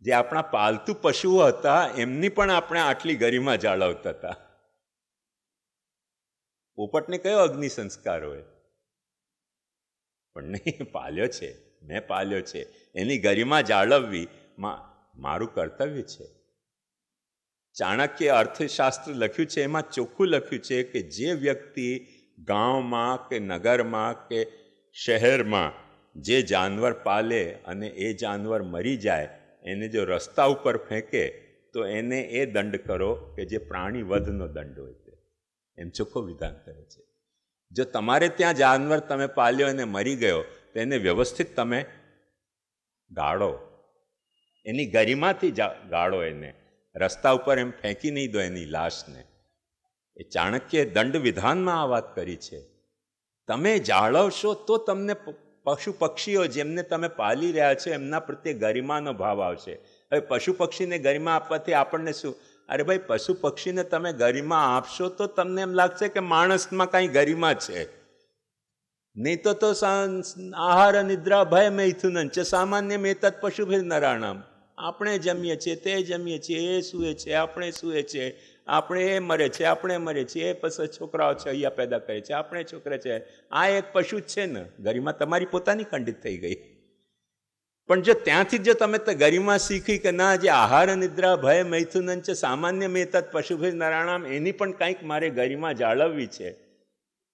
જે આપણા પાલતુ પશુઓ હતા એમની પણ આપણે આટલી ગરિમા જાળવતા હતા. પોપટને કયો અગ્નિ સંસ્કાર હોય? પણ નહીં, પાલ્યો છે, મેં પાલ્યો છે, એની ગરિમા જાળવવી મારું કર્તવ્ય છે. ચાણક્ય અર્થશાસ્ત્ર લખ્યું છે, એમાં ચોખ્ખું લખ્યું છે કે જે વ્યક્તિ ગામમાં કે નગરમાં કે શહેરમાં જે જાનવર પાલે અને એ જાનવર મરી જાય, એને જો રસ્તા ઉપર ફેંકે તો એને એ દંડ કરો કે જે પ્રાણી વધનો દંડ હોય તે. એમ ચોખ્ખો વિધાન કરે છે. જો તમારે ત્યાં જાનવર તમે પાલ્યો અને મરી ગયો તો એને વ્યવસ્થિત તમે ગાળો, એની ગરિમાથી ગાળો, એને રસ્તા ઉપર એમ ફેંકી નહીં દો એની લાશને. એ ચાણક્યે દંડ વિધાનમાં આ વાત કરી છે. તમે જાળવશો તો તમને પશુ પક્ષીઓ જેમને તમે પાલી રહ્યા છો એમના પ્રત્યે ગરિમાનો ભાવ આવશે. હવે પશુ પક્ષીને ગરિમા આપવાથી આપણને શું? અરે ભાઈ, પશુ પક્ષીને તમે ગરિમા આપશો તો તમને એમ લાગશે કે માણસમાં કાંઈ ગરિમા છે. નહીં તો આહાર નિદ્રા ભય મૈથુનં ચ સામાન્ય મેતત પશુભિર નરાણામ. આપણે જમીએ છીએ, તે જમીએ છીએ, એ સૂએ છે, આપણે સૂએ છે, આપણે એ મરે છે, આપણે મરે છીએ, એ પછી છોકરાઓ છે અહીંયા પેદા કરે છે, આપણે છોકરા છે. આ એક પશુ જ છે ને. ગરિમા તમારી પોતાની ખંડિત થઈ ગઈ. પણ જો ત્યાંથી જો તમે ગરિમા શીખી કે ના, જે આહાર નિદ્રા ભય મૈથુનં છે સામાન્ય મેતત પશુભિર નરાણામ, એની પણ કંઈક મારે ગરિમા જાળવવી છે,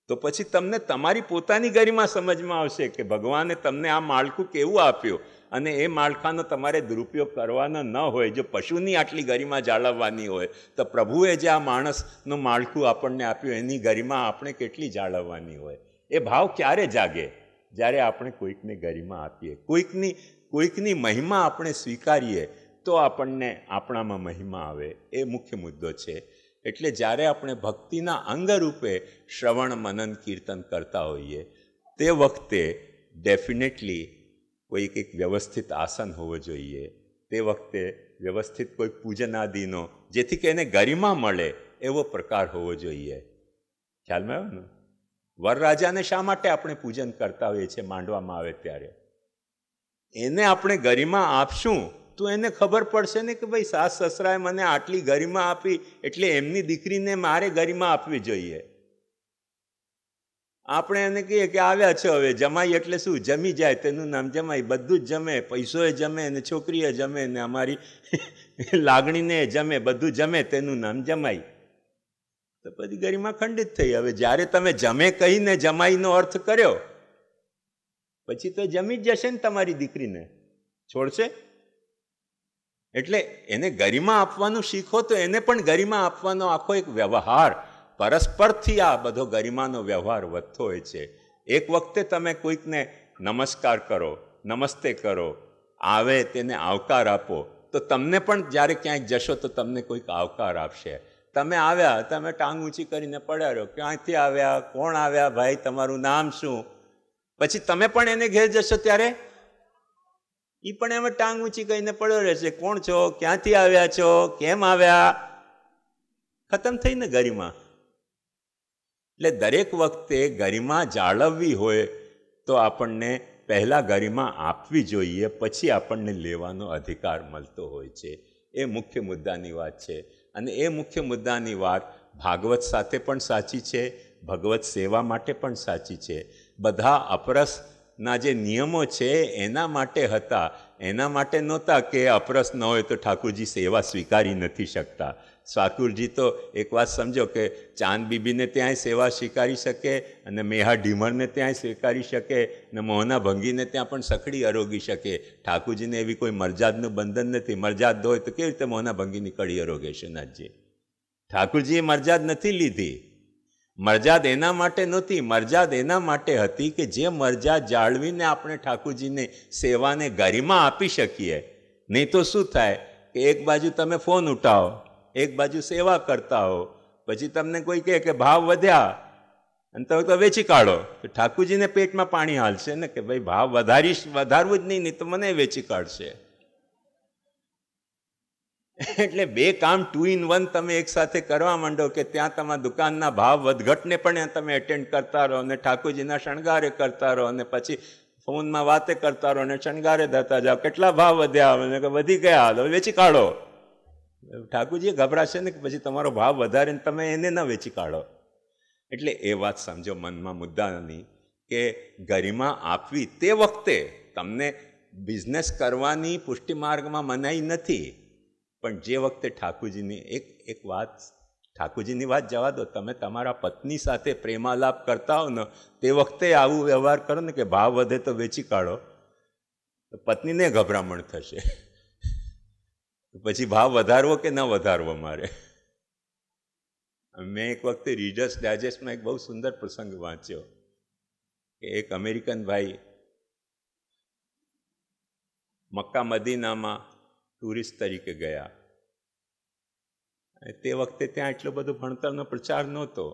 તો પછી તમને તમારી પોતાની ગરિમા સમજમાં આવશે કે ભગવાને તમને આ માળખું કેવું આપ્યું અને એ માળખાનો તમારે દુરુપયોગ કરવાનો ન હોય. જો પશુની આટલી ગરિમા જાળવવાની હોય તો પ્રભુએ જે આ માણસનું માળખું આપણને આપ્યું એની ગરિમા આપણે કેટલી જાળવવાની હોય. એ ભાવ ક્યારે જાગે? જ્યારે આપણે કોઈકને ગરિમા આપીએ, કોઈકની મહિમા આપણે સ્વીકારીએ તો આપણને આપણામાં મહિમા આવે. એ મુખ્ય મુદ્દો છે. એટલે જ્યારે આપણે ભક્તિના અંગરૂપે શ્રવણ મનન કીર્તન કરતા હોઈએ તે વખતે ડેફિનેટલી કોઈક એક વ્યવસ્થિત આસન હોવો જોઈએ. તે વખતે વ્યવસ્થિત કોઈ પૂજનાદિનો, જેથી કે એને ગરિમા મળે એવો પ્રકાર હોવો જોઈએ. ખ્યાલમાં આવ્યો ને? વરરાજાને શા માટે આપણે પૂજન કરતા હોઈએ છીએ માંડવામાં આવે ત્યારે? એને આપણે ગરિમા આપશું તો એને ખબર પડશે ને કે ભાઈ સાસ સસરાએ મને આટલી ગરિમા આપી એટલે એમની દીકરીને મારે ગરિમા આપવી જોઈએ. આપણે એને કહીએ કે આવ્યા છો, હવે જમાઈ એટલે શું? જમી જાય તેનું નામ જમાઈ. બધું જ જમે, પૈસોએ જમે ને છોકરીએ જમે ને અમારી લાગણીને જમે, બધું જમે તેનું નામ જમાઈ. તો પછી ગરિમા ખંડિત થઈ. હવે જ્યારે તમે જમે કહીને જમાઈનો અર્થ કર્યો પછી તો જમી જ જશે ને તમારી દીકરીને, છોડશે? એટલે એને ગરિમા આપવાનું શીખો તો એને પણ ગરિમા આપવાનો આખો એક વ્યવહાર, પરસ્પરથી આ બધો ગરિમાનો વ્યવહાર વધતો હોય છે. એક વખતે તમે કોઈકને નમસ્કાર કરો, નમસ્તે કરો, આવે તેને આવકાર આપો તો તમને પણ જ્યારે ક્યાંક જશો તો તમને કોઈક આવકાર આપશે. તમે આવ્યા, તમે ટાંગ ઊંચી કરીને પડ્યા રહો, ક્યાંથી આવ્યા, કોણ આવ્યા, ભાઈ તમારું નામ શું? પછી તમે પણ એને ઘેર જશો ત્યારે એ પણ એમાં ટાંગ ઊંચી કરીને પડ્યો રહેશે. કોણ છો, ક્યાંથી આવ્યા છો, કેમ આવ્યા? ખતમ થઈ ને ગરિમા. એટલે દરેક વખતે ગરિમા જાળવવી હોય તો આપણને પહેલાં ગરિમા આપવી જોઈએ, પછી આપણને લેવાનો અધિકાર મળતો હોય છે. એ મુખ્ય મુદ્દાની વાત છે. અને એ મુખ્ય મુદ્દાની વાત ભાગવત સાથે પણ સાચી છે, ભગવત સેવા માટે પણ સાચી છે. બધા અપરસના જે નિયમો છે એના માટે હતા, એના માટે નહોતા કે અપરસ ન હોય તો ઠાકુરજી સેવા સ્વીકારી નથી શકતા. ઠાકુરજી તો એક વાત સમજો કે ચાંદ બીબીને ત્યાંય સેવા સ્વીકારી શકે અને મેહા ઢીમરને ત્યાંય સ્વીકારી શકે અને મોહના ભંગીને ત્યાં પણ સખડી આરોગી શકે. ઠાકુરજીને એવી કોઈ મરજાદનું બંધન નથી. મરજાદ હોય તો કેવી રીતે મોહના ભંગીની કડી આરોગે શ્રીનાથજી? ઠાકુરજીએ મરજાદ નથી લીધી. મરજાદ એના માટે નહોતી, મરજાદ એના માટે હતી કે જે મરજાદ જાળવીને આપણે ઠાકુરજીને સેવાને ગરિમા આપી શકીએ. નહીં તો શું થાય કે એક બાજુ તમે ફોન ઉઠાવો, એક બાજુ સેવા કરતા હો, પછી તમને કોઈ કહે કે ભાવ વધ્યા અને તમે તો વેચી કાઢો, તો ઠાકુરજીને પેટમાં પાણી હાલશે ને કે ભાઈ ભાવ વધારવું જ નહીં તો મને વેચી કાઢશે. એટલે બે કામ 2 in 1 તમે એક સાથે કરવા માંડો કે ત્યાં તમારા દુકાનના ભાવ વધઘટને પણ તમે એટેન્ડ કરતા રહો અને ઠાકોરજીના શણગારે કરતા રહો અને પછી ફોનમાં વાતે કરતા રહો ને શણગારે થતા જાઓ, કેટલા ભાવ વધ્યા, મને કે વધી ગયા, તો વેચી કાઢો. ઠાકુરજી ગભરાશે ને કે પછી તમારો ભાવ વધારે ને તમે એને ના વેચી કાઢો. એટલે એ વાત સમજો મનમાં મુદ્દાની, કે ગરિમા આપવી તે વખતે તમને બિઝનેસ કરવાની પુષ્ટિ માર્ગમાં મનાઈ નથી, પણ જે વખતે ઠાકુરજીની એક વાત, ઠાકુરજીની વાત જવા દો, તમે તમારા પત્ની સાથે પ્રેમાલાપ કરતા હો ને તે વખતે આવું વ્યવહાર કરો ને કે ભાવ વધે તો વેચી કાઢો, તો પત્નીને ગભરામણ થશે, પછી ભાવ વધારવો કે ન વધારવો મારે. મેં એક વખતે રીડર્સ ડાયજેસ્ટમાં એક બહુ સુંદર પ્રસંગ વાંચ્યો કે એક અમેરિકન ભાઈ મક્કા મદીનામાં ટુરિસ્ટ તરીકે ગયા. તે વખતે ત્યાં એટલો બધો ભણતરનો પ્રચાર નહોતો,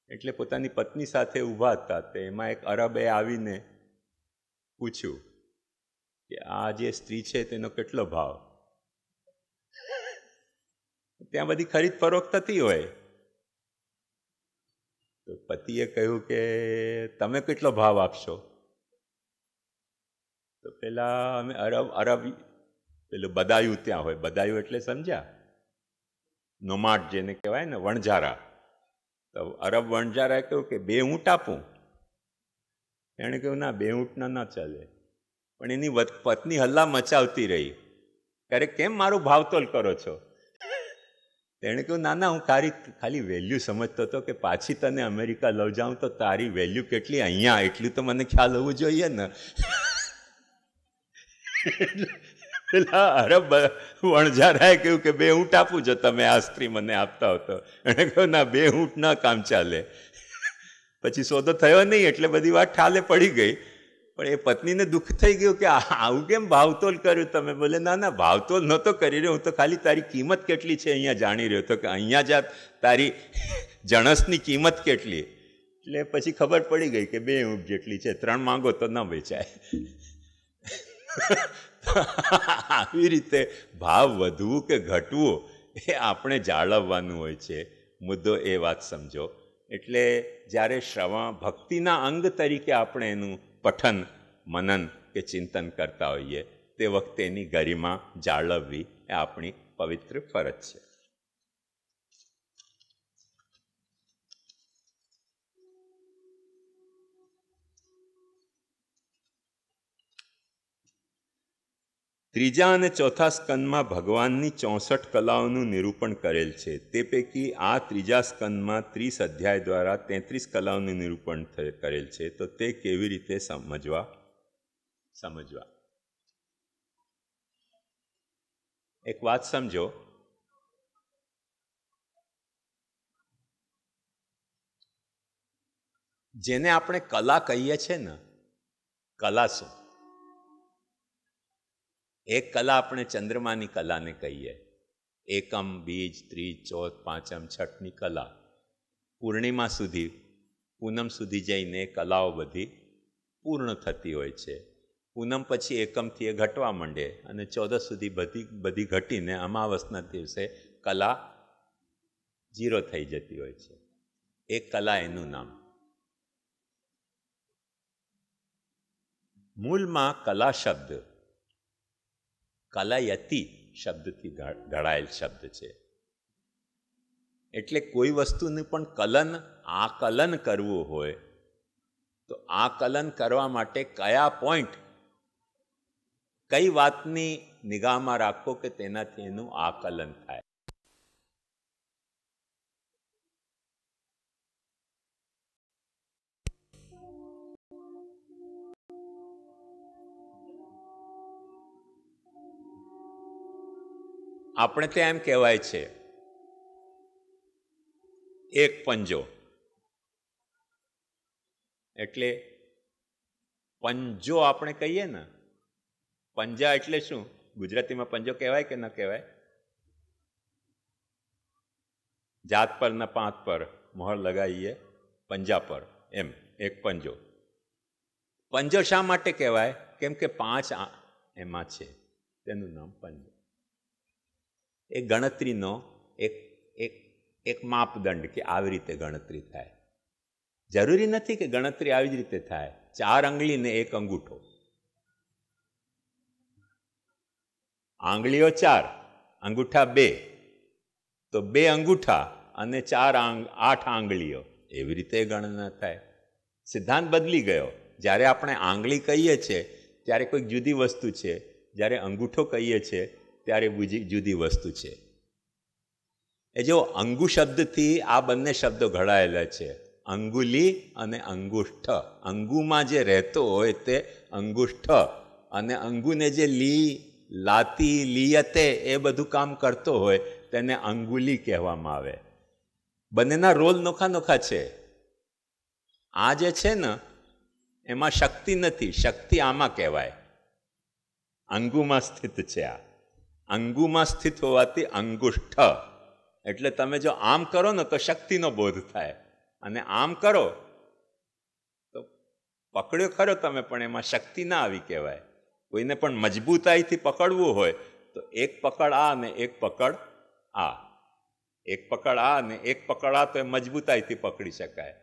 એટલે પોતાની પત્ની સાથે ઊભા હતા. તે એમાં એક અરબે આવીને પૂછ્યું કે આ જે સ્ત્રી છે તેનો કેટલો ભાવ. ત્યાં બધી ખરીદ ફરોખ થતી હોય, તો પતિએ કહ્યું કે તમે કેટલો ભાવ આપશો? તો પેલા અમે અરબ પેલું બદાયું ત્યાં હોય, બદાયું એટલે સમજ્યા, નોમાડ જેને કહેવાય ને, વણઝારા. તો અરબ વણઝારાએ કહ્યું કે 2 ઊંટ આપું. એણે કહ્યું ના, 2 ઊંટના ના ચાલે. પણ એની પત્ની હલ્લા મચાવતી રહી, ત્યારે કેમ મારું ભાવતોલ કરો છો? તેણે કહ્યું ના ના, હું ખાલી વેલ્યુ સમજતો હતો કે પાછી તને અમેરિકા લઈ જાઉં તો તારી વેલ્યુ કેટલી અહીંયા, એટલું તો મને ખ્યાલ હોવું જોઈએ ને. પેલા અરબ વણઝારાએ કહ્યું કે 2 ઊંટ આપું જો તમે આ સ્ત્રી મને આપતા હો તો. એણે કહ્યું ના, 2 ઊંટ ના કામ ચાલે. પછી સોદો થયો નહીં, એટલે બધી વાત ઠાલે પડી ગઈ. પણ એ પત્નીને દુઃખ થઈ ગયું કે આવું કેમ ભાવતોલ કર્યું તમે? બોલે ના ના, ભાવતોલ નહોતો કરી રહ્યો, હું તો ખાલી તારી કિંમત કેટલી છે અહીંયા જાણી રહ્યો હતો, કે અહીંયા જા તારી જણસની કિંમત કેટલી. એટલે પછી ખબર પડી ગઈ કે 2 ઊંટ જેટલી છે, 3 માંગો તો ન વેચાય. આવી રીતે ભાવ વધવું કે ઘટવું એ આપણે જાળવવાનું હોય છે. મુદ્દો એ વાત સમજો. એટલે જ્યારે શ્રવણ ભક્તિના અંગ તરીકે આપણે એનું પઠન મનન કે ચિંતન કરતા હોઈએ, તે વખતે એની ગરિમા જાળવવી એ આપણી પવિત્ર ફરજ છે. ત્રીજા અને ચોથા સ્કંદમાં ભગવાનની 64 કલાઓનું નિરૂપણ કરેલ છે. તે પૈકી આ ત્રીજા સ્કંદમાં 30 અધ્યાય દ્વારા 33 કલાઓનું નિરૂપણ કરેલ છે. તો તે કેવી રીતે સમજવા? એક વાત સમજો, જેને આપણે કલા કહીએ છીએ ને, કલા શું? એક કલા આપણે ચંદ્રમાની કલાને કહીએ, એકમ, બીજ, ત્રીજ, ચોથ, પાંચમ, છઠની કલા. પૂર્ણિમા સુધી, પૂનમ સુધી જઈને કલાઓ બધી પૂર્ણ થતી હોય છે. પૂનમ પછી એકમથી એ ઘટવા માંડે અને 14 સુધી બધી ઘટીને અમાવસના દિવસે કલા 0 થઈ જતી હોય છે. એક કલા એનું નામ. મૂળમાં કલા શબ્દ કલયતિ શબ્દથી ઘડાયેલ શબ્દ છે. એટલે કોઈ વસ્તુનું પણ આકલન કરવું હોય તો આકલન કરવા માટે કયા પોઈન્ટ, કઈ વાતની નિગાહમાં રાખો કે તેનાથી એનું આકલન થાય. આપણે ત્યાં એમ કહેવાય છે એક પંજો. એટલે પંજો આપણે કહીએ ને, પંજા એટલે શું? ગુજરાતીમાં પંજો કહેવાય કે ન કહેવાય? જાત પર ન પાંત પર મોહર લગાવીએ પંજા પર, એમ એક પંજો. પંજો શા માટે કહેવાય? કેમ કે 5 એમાં છે, તેનું નામ પંજો. એ ગણતરીનો એક માપદંડ કે આવી રીતે ગણતરી થાય. જરૂરી નથી કે ગણતરી આવી જ રીતે થાય. 4 આંગળી ને 1 અંગૂઠો. આંગળીઓ 4, અંગૂઠા 2, તો 2 અંગૂઠા અને 8 આંગળીઓ, એવી રીતે ગણના થાય. સિદ્ધાંત બદલી ગયો. જ્યારે આપણે આંગળી કહીએ છીએ ત્યારે કોઈક જુદી વસ્તુ છે, જ્યારે અંગૂઠો કહીએ છીએ ત્યારે જુદી વસ્તુ છે. એ જો અંગુ શબ્દથી આ બંને શબ્દો ઘડાયેલા છે, અંગુલી અને અંગુષ્ઠ. અંગુમાં જે રહેતો હોય તે અંગુષ્ઠ, અને અંગુને જે લાતી લીયતે એ બધું કામ કરતો હોય તેને અંગુલી કહેવામાં આવે. બંનેના રોલ નોખા નોખા છે. આ જે છે ને એમાં શક્તિ નથી, શક્તિ આમાં કહેવાય. અંગુમાં સ્થિત છે. આ અંગુમાં સ્થિત હોવાથી અંગુષ્ઠ. એટલે તમે જો આમ કરો ને તો શક્તિનો બોધ થાય, અને આમ કરો તો પકડ્યો ખરો તમે પણ એમાં શક્તિ ના આવી કહેવાય. કોઈને પણ મજબૂતાઈથી પકડવું હોય તો એક પકડ આ અને એક પકડ આ, એક પકડ આ અને એક પકડ આ, તો એ મજબૂતાઈથી પકડી શકાય.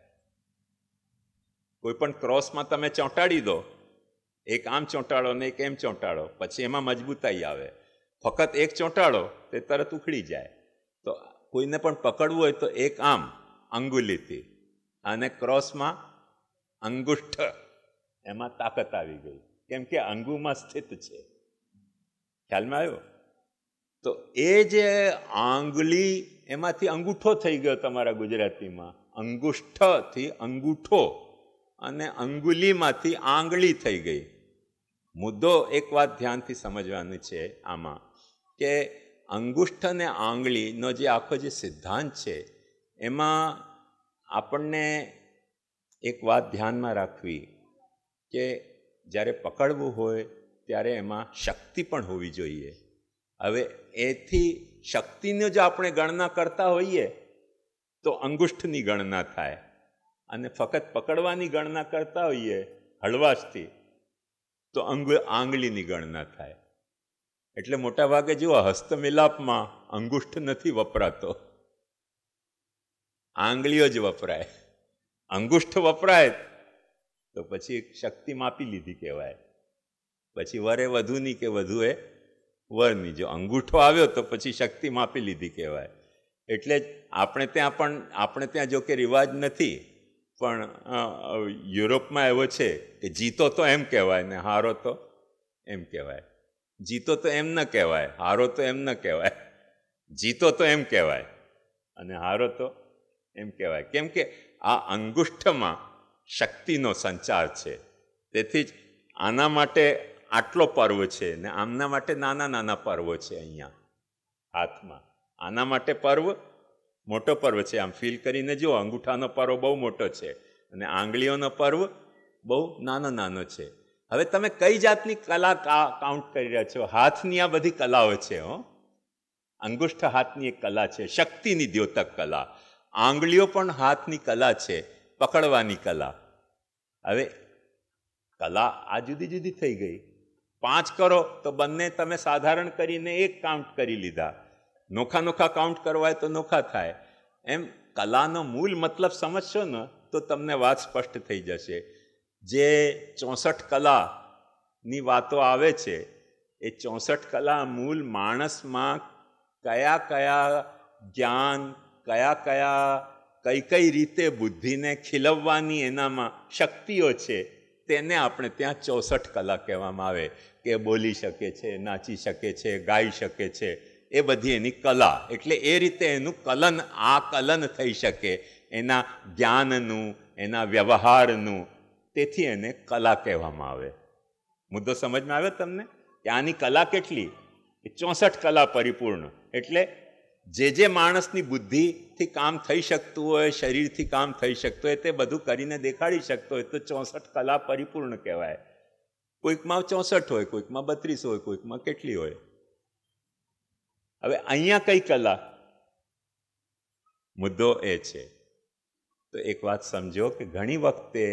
કોઈ પણ ક્રોસમાં તમે ચોંટાડી દો, એક આમ ચોંટાડો ને એક એમ ચોંટાડો, પછી એમાં મજબૂતાઈ આવે. ફક્ત એક ચોંટાડો તે તરત ઉખડી જાય. તો કોઈને પણ પકડવું હોય તો એક આમ અંગુલીથી, અને ક્રોસમાં અંગુષ્ઠ, એમાં તાકાત આવી ગઈ, કેમ કે અંગુમાં સ્થિત છે. ખ્યાલમાં આવ્યો? તો એ જે આંગળી એમાંથી અંગૂઠો થઈ ગયો તમારા ગુજરાતીમાં, અંગુષ્ઠથી અંગૂઠો, અને અંગુલીમાંથી આંગળી થઈ ગઈ. મુદ્દો એક વાત ધ્યાનથી સમજવાની છે આમાં, કે અંગુષ્ઠ અને આંગળીનો જે આખો જે સિદ્ધાંત છે એમાં આપણને એક વાત ધ્યાનમાં રાખવી કે જ્યારે પકડવું હોય ત્યારે એમાં શક્તિ પણ હોવી જોઈએ. હવે એથી શક્તિની જો આપણે ગણના કરતા હોઈએ તો અંગુષ્ઠની ગણના થાય, અને ફક્ત પકડવાની ગણના કરતા હોઈએ હળવાશથી તો આંગળીની ગણના થાય. એટલે મોટા ભાગે જુઓ, હસ્તમિલાપમાં અંગુષ્ઠ નથી વપરાતો, આંગળીઓ જ વપરાય. અંગુષ્ઠ વપરાય તો પછી શક્તિ માપી લીધી કહેવાય. પછી વરે વધુની કે વધુએ વરની. જો અંગૂઠો આવ્યો તો પછી શક્તિ માપી લીધી કહેવાય. એટલે જ આપણે ત્યાં જો કે રિવાજ નથી, પણ યુરોપમાં એવો છે કે જીતો તો એમ કહેવાય ને હારો તો એમ કહેવાય. જીતો તો એમ ન કહેવાય, હારો તો એમ ન કહેવાય. જીતો તો એમ કહેવાય અને હારો તો એમ કહેવાય, કેમ કે આ અંગુષ્ઠમાં શક્તિનો સંચાર છે. તેથી જ આના માટે આટલો પર્વ છે ને આમના માટે નાના નાના પર્વો છે. અહીંયા હાથમાં આના માટે પર્વ મોટો પર્વ છે. આમ ફીલ કરીને જુઓ, અંગૂઠાનો પર્વ બહુ મોટો છે અને આંગળીઓનો પર્વ બહુ નાનો નાનો છે. હવે તમે કઈ જાતની કલા કાઉન્ટ કરી રહ્યા છો? હાથની આ બધી કલાઓ છે. અંગુષ્ઠ હાથની એક કલા છે, શક્તિની દ્યોતક કલા. આંગળીઓ પણ હાથની કલા છે, પકડવાની કલા. હવે કલા આ જુદી જુદી થઈ ગઈ. 5 કરો તો બંને તમે સાધારણ કરીને 1 કાઉન્ટ કરી લીધા. નોખા નોખા કાઉન્ટ કરવા હોય તો નોખા થાય. એમ કલાનો મૂળ મતલબ સમજશો ને તો તમને વાત સ્પષ્ટ થઈ જશે. જે 64 કલાની વાતો આવે છે, એ 64 કલા મૂળ માણસમાં કયા કયા જ્ઞાન, કઈ રીતે બુદ્ધિને ખીલવવાની એનામાં શક્તિઓ છે, તેને આપણે ત્યાં 64 કલા કહેવામાં આવે. કે બોલી શકે છે, નાચી શકે છે, ગાઈ શકે છે, એ બધી એની કલા. એટલે એ રીતે એનું કલન થઈ શકે, એના જ્ઞાનનું, એના વ્યવહારનું. તેથી એને કલા કહેવામાં આવે. મુદ્દો સમજમાં આવ્યો તમને? કે આની કલા કેટલી? એ 64 કલા પરિપૂર્ણ. એટલે જે માણસની બુદ્ધિથી કામ થઈ શકતું હોય, શરીરથી કામ થઈ શકતું હોય, તે બધું કરીને દેખાડી શકતો હોય તો 64 કલા પરિપૂર્ણ કહેવાય. કોઈકમાં 64 હોય, કોઈકમાં 32 હોય, કોઈકમાં કેટલી હોય. હવે અહીંયા કઈ કલા? મુદ્દો એ છે. તો એક વાત સમજો કે ઘણી વખતે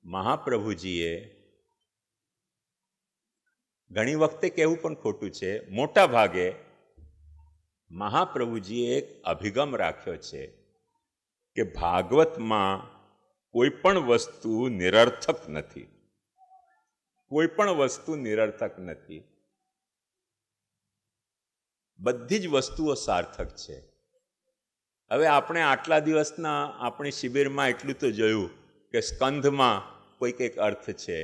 મહાપ્રભુજીએ, ઘણી વખતે કહેવું પણ ખોટું છે, મોટા ભાગે મહાપ્રભુજીએ એક અભિગમ રાખ્યો છે કે ભાગવતમાં કોઈ પણ વસ્તુ નિરર્થક નથી. કોઈ પણ વસ્તુ નિરર્થક નથી. બધી જ વસ્તુઓ સાર્થક છે. હવે આપણે આટલા દિવસના આપણી શિબિરમાં એટલું તો જોયું કે સ્કંધમાં કોઈક એક અર્થ છે,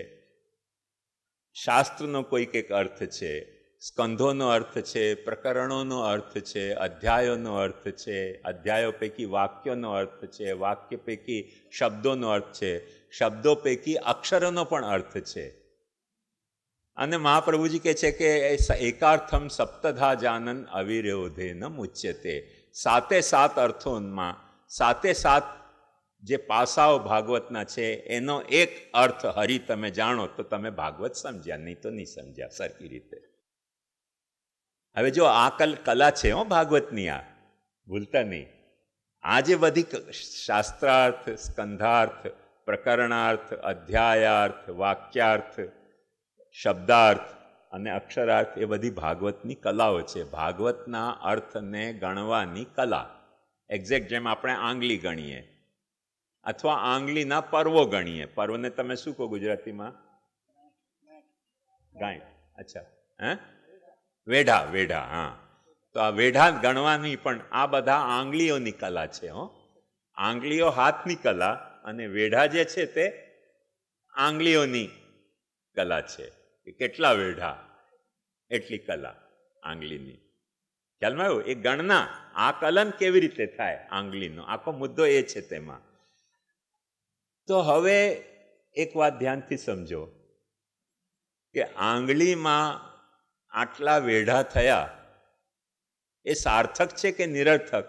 શાસ્ત્રનો કોઈક એક અર્થ છે, સ્કંધોનો અર્થ છે, પ્રકરણોનો અર્થ છે, અધ્યાયોનો અર્થ છે, અધ્યાયો પૈકી વાક્યોનો અર્થ છે, વાક્ય પૈકી શબ્દોનો અર્થ છે, શબ્દો પૈકી અક્ષરોનો પણ અર્થ છે. અને મહાપ્રભુજી કહે છે કે એકાર્થમ સપ્તધા જાનન અવિરોધે ન મુચ્યતે. સાતે સાત અર્થોમાં સાતે સાત જે પાસાઓ ભાગવતના છે એનો એક અર્થ હરી તમે જાણો તો તમે ભાગવત સમજ્યા, નહીં તો નહીં સમજ્યા સરખી રીતે. હવે જો આ કલા છે ભાગવતની, આ ભૂલતા નહીં. આ જે બધી શાસ્ત્રાર્થ, સ્કંધાર્થ, પ્રકરણાર્થ, અધ્યાયાર્થ, વાક્યાર્થ, શબ્દાર્થ અને અક્ષરાર્થ એ બધી ભાગવતની કલાઓ છે. ભાગવતના અર્થને ગણવાની કલા. એક્ઝેક્ટ જેમ આપણે આંગળી ગણીએ અથવા આંગળીના પર્વો ગણીએ. પર્વને તમે શું કહો ગુજરાતીમાં? ગાય. અચ્છા, હે વેઢા. વેઢા, હા. તો આ વેઢા ગણવાની પણ આ બધા આંગળીઓની કલા છે. આંગળીઓ હાથની કલા અને વેઢા જે છે તે આંગળીઓની કલા છે. કેટલા વેઢા એટલી કલા આંગળીની. ખ્યાલમાં આવ્યું? એ ગણના, આ કલન કેવી રીતે થાય આંગળીનો, આખો મુદ્દો એ છે તેમાં. તો હવે એક વાત ધ્યાનથી સમજો કે આંગળીમાં આટલા વેઢા થયા એ સાર્થક છે કે નિરર્થક?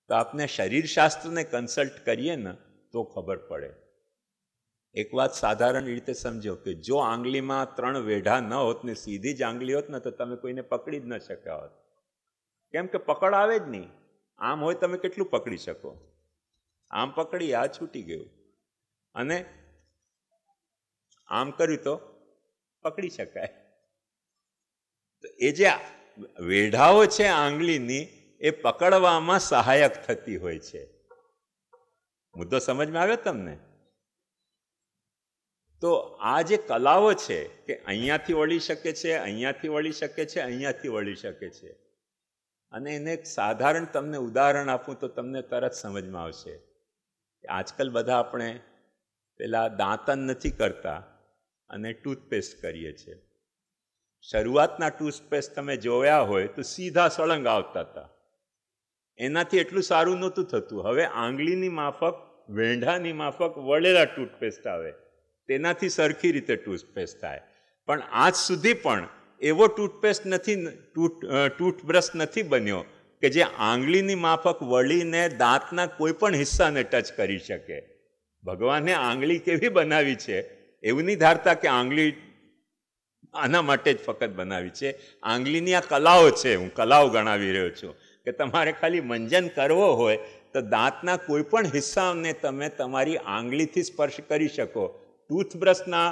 તો આપણે શરીરશાસ્ત્રને કન્સલ્ટ કરીએ ને તો ખબર પડે. એક વાત સાધારણ રીતે સમજો કે જો આંગળીમાં 3 વેઢા ન હોત ને સીધી જ આંગળી હોત ને તો તમે કોઈને પકડી જ ન શક્યા હોત. કેમ કે પકડ આવે જ નહીં. આમ હોય તમે કેટલું પકડી શકો? આમ પકડી, આ છૂટી ગયું, અને આમ કર્યું તો પકડી શકાય. તો એ જે વેઢાઓ છે આંગળીની એ પકડવામાં સહાયક થતી હોય છે. મુદ્દો સમજમાં આવ્યો તમને? તો આ જે કલાઓ છે કે અહીંયાથી વળી શકે છે, અહીંયાથી વળી શકે છે, અહીંયાથી વળી શકે છે. અને એને એક સાધારણ તમને ઉદાહરણ આપું તો તમને તરત સમજમાં આવશે. આજકાલ બધા આપણે પેલા દાંતન નથી કરતા અને ટૂથપેસ્ટ કરીએ છીએ. શરૂઆતના ટૂથપેસ્ટ તમે જોયા હોય તો સીધા સળંગ આવતા હતા. એનાથી એટલું સારું નહોતું થતું. હવે આંગળીની માફક, વેંઢાની માફક વળેલા ટૂથપેસ્ટ આવે, તેનાથી સરખી રીતે ટૂથપેસ્ટ થાય. પણ આજ સુધી પણ એવો ટૂથપેસ્ટ નથી, ટૂથબ્રશ નથી બન્યો કે જે આંગળીની માફક વળીને દાંતના કોઈ પણ હિસ્સાને ટચ કરી શકે. ભગવાને આંગળી કેવી બનાવી છે એવું નહીં ધારતા કે આંગળી આના માટે જ ફક્ત બનાવી છે. આંગળીની આ કલાઓ છે, હું કલાઓ ગણાવી રહ્યો છું કે તમારે ખાલી મંજન કરવો હોય તો દાંતના કોઈ પણ હિસ્સાને તમે તમારી આંગળીથી સ્પર્શ કરી શકો. ટૂથબ્રશના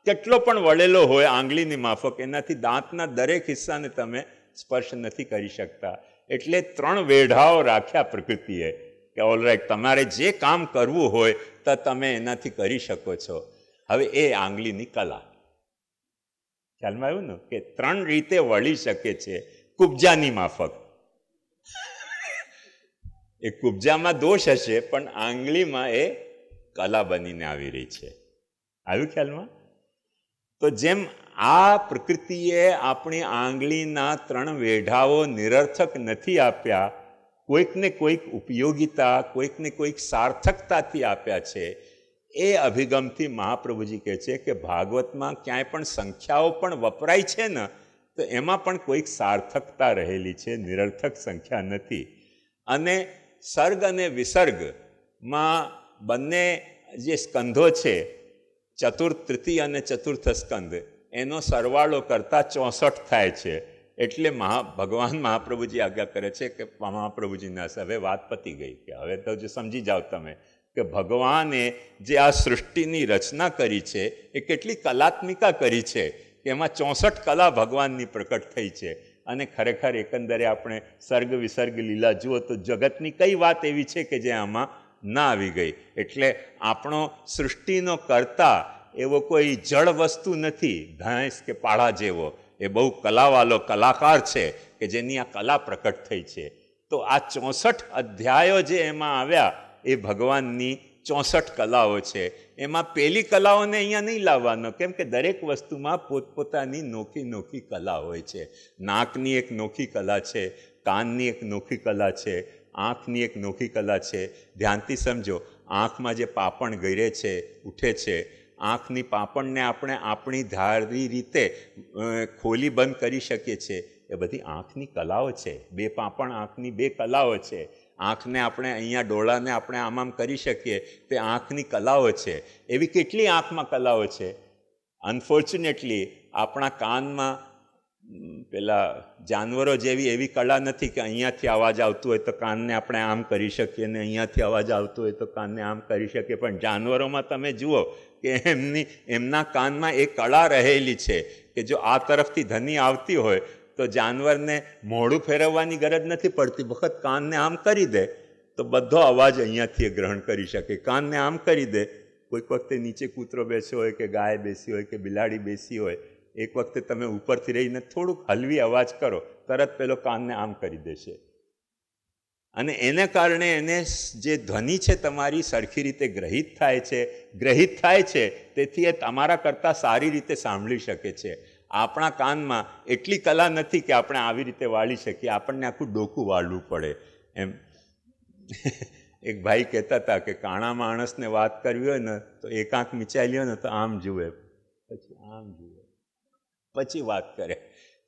કેટલો પણ વળેલો હોય આંગળીની માફક, એનાથી દાંતના દરેક હિસ્સાને તમે સ્પર્શ નથી કરી શકતા. એટલે 3 વેઢાઓ રાખ્યા પ્રકૃતિએ કે ઓલરાઈટ તમારે જે કામ કરવું હોય તો તમે એનાથી કરી શકો છો. હવે એ આંગળીની કલા. ખ્યાલમાં આવ્યું ને કે 3 રીતે વળી શકે છે કુબજાની માફક. એ કુબજામાં દોષ હશે પણ આંગળીમાં એ કલા બનીને આવી રહી છે. આવ્યું ખ્યાલમાં? તો જેમ આ પ્રકૃતિએ આપણી આંગળીના 3 વેઢાઓ નિરર્થક નથી આપ્યા, કોઈકને કોઈક ઉપયોગિતા, કોઈકને કોઈક સાર્થકતાથી આપ્યા છે. એ અભિગમથી મહાપ્રભુજી કહે છે કે ભાગવતમાં ક્યાંય પણ સંખ્યાઓ પણ વપરાય છે ને તો એમાં પણ કોઈક સાર્થકતા રહેલી છે, નિરર્થક સંખ્યા નથી. અને સર્ગ અને વિસર્ગમાં બંને જે સ્કંધો છે, ચતુર્થ, તૃતીય અને ચતુર્થ સ્કંદ, એનો સરવાળો કરતાં 64 થાય છે. એટલે ભગવાન મહાપ્રભુજી આજ્ઞા કરે છે કે મહાપ્રભુજીના હવે વાત પતી ગઈ, કે હવે તો જો સમજી જાઓ તમે કે ભગવાને જે આ સૃષ્ટિની રચના કરી છે એ કેટલી કલાત્મિકા કરી છે કે એમાં 64 કલા ભગવાનની પ્રકટ થઈ છે. અને ખરેખર એકંદરે આપણે સર્ગ વિસર્ગ લીલા જુઓ તો જગતની કઈ વાત એવી છે કે જે આમાં ના આવી ગઈ. એટલે આપણો સૃષ્ટિનો કર્તા એવો કોઈ જળ વસ્તુ નથી, ભેંસ કે પાડા જેવો. એ બહુ કલાવાળો કલાકાર છે કે જેની આ કલા પ્રકટ થઈ છે. તો આ 64 અધ્યાયો જે એમાં આવ્યા એ ભગવાનની 64 કલાઓ છે. એમાં પેલી કલાઓને અહીંયા નહીં લાવવાનો, કેમ કે દરેક વસ્તુમાં પોતપોતાની નોખી નોખી કલા હોય છે. નાકની એક નોખી કલા છે, કાનની એક નોખી કલા છે, આંખની એક નોખી કલા છે. ધ્યાનથી સમજો, આંખમાં જે પાપણ ગળે છે, ઉઠે છે, આંખની પાપણને આપણે આપણી ધારી રીતે ખોલી બંધ કરી શકીએ છીએ. એ બધી આંખની કલાઓ છે. બે પાપણ આંખની બે કલાઓ છે. આંખને આપણે અહીંયા ડોળાને આપણે આમ કરી શકીએ, તે આંખની કલાઓ છે. એવી કેટલી આંખમાં કલાઓ છે. અનફોર્ચ્યુનેટલી આપણા કાનમાં પેલા જાનવરો જેવી એવી કળા નથી કે અહીંયાથી અવાજ આવતું હોય તો કાનને આપણે આમ કરી શકીએ, ને અહીંયાથી અવાજ આવતો હોય તો કાનને આમ કરી શકીએ. પણ જાનવરોમાં તમે જુઓ કે એમના કાનમાં એ કળા રહેલી છે કે જો આ તરફથી ધ્વનિ આવતી હોય તો જાનવરને મોઢું ફેરવવાની ગરજ નથી પડતી. વખત કાનને આમ કરી દે તો બધો અવાજ અહીંયાથી એ ગ્રહણ કરી શકે. કાનને આમ કરી દે, કોઈક વખતે નીચે કૂતરો બેસ્યો હોય કે ગાય બેસી હોય કે બિલાડી બેસી હોય, એક વખતે તમે ઉપરથી રહીને થોડુંક હલવી અવાજ કરો, તરત પેલો કાનને આમ કરી દેશે. અને એને કારણે એને જે ધ્વનિ છે તમારી સરખી રીતે ગ્રહિત થાય છે, તેથી એ તમારા કરતાં સારી રીતે સાંભળી શકે છે. આપણા કાનમાં એટલી કલા નથી કે આપણે આવી રીતે વાળી શકીએ. આપણને આખું ડોકું વાળવું પડે. એમ એક ભાઈ કહેતા હતા કે કાણા માણસને વાત કરવી હોય ને તો એક આંખ મીચાઈ લ્યો ને તો આમ જુએ, પછી આમ જુએ, પછી વાત કરે.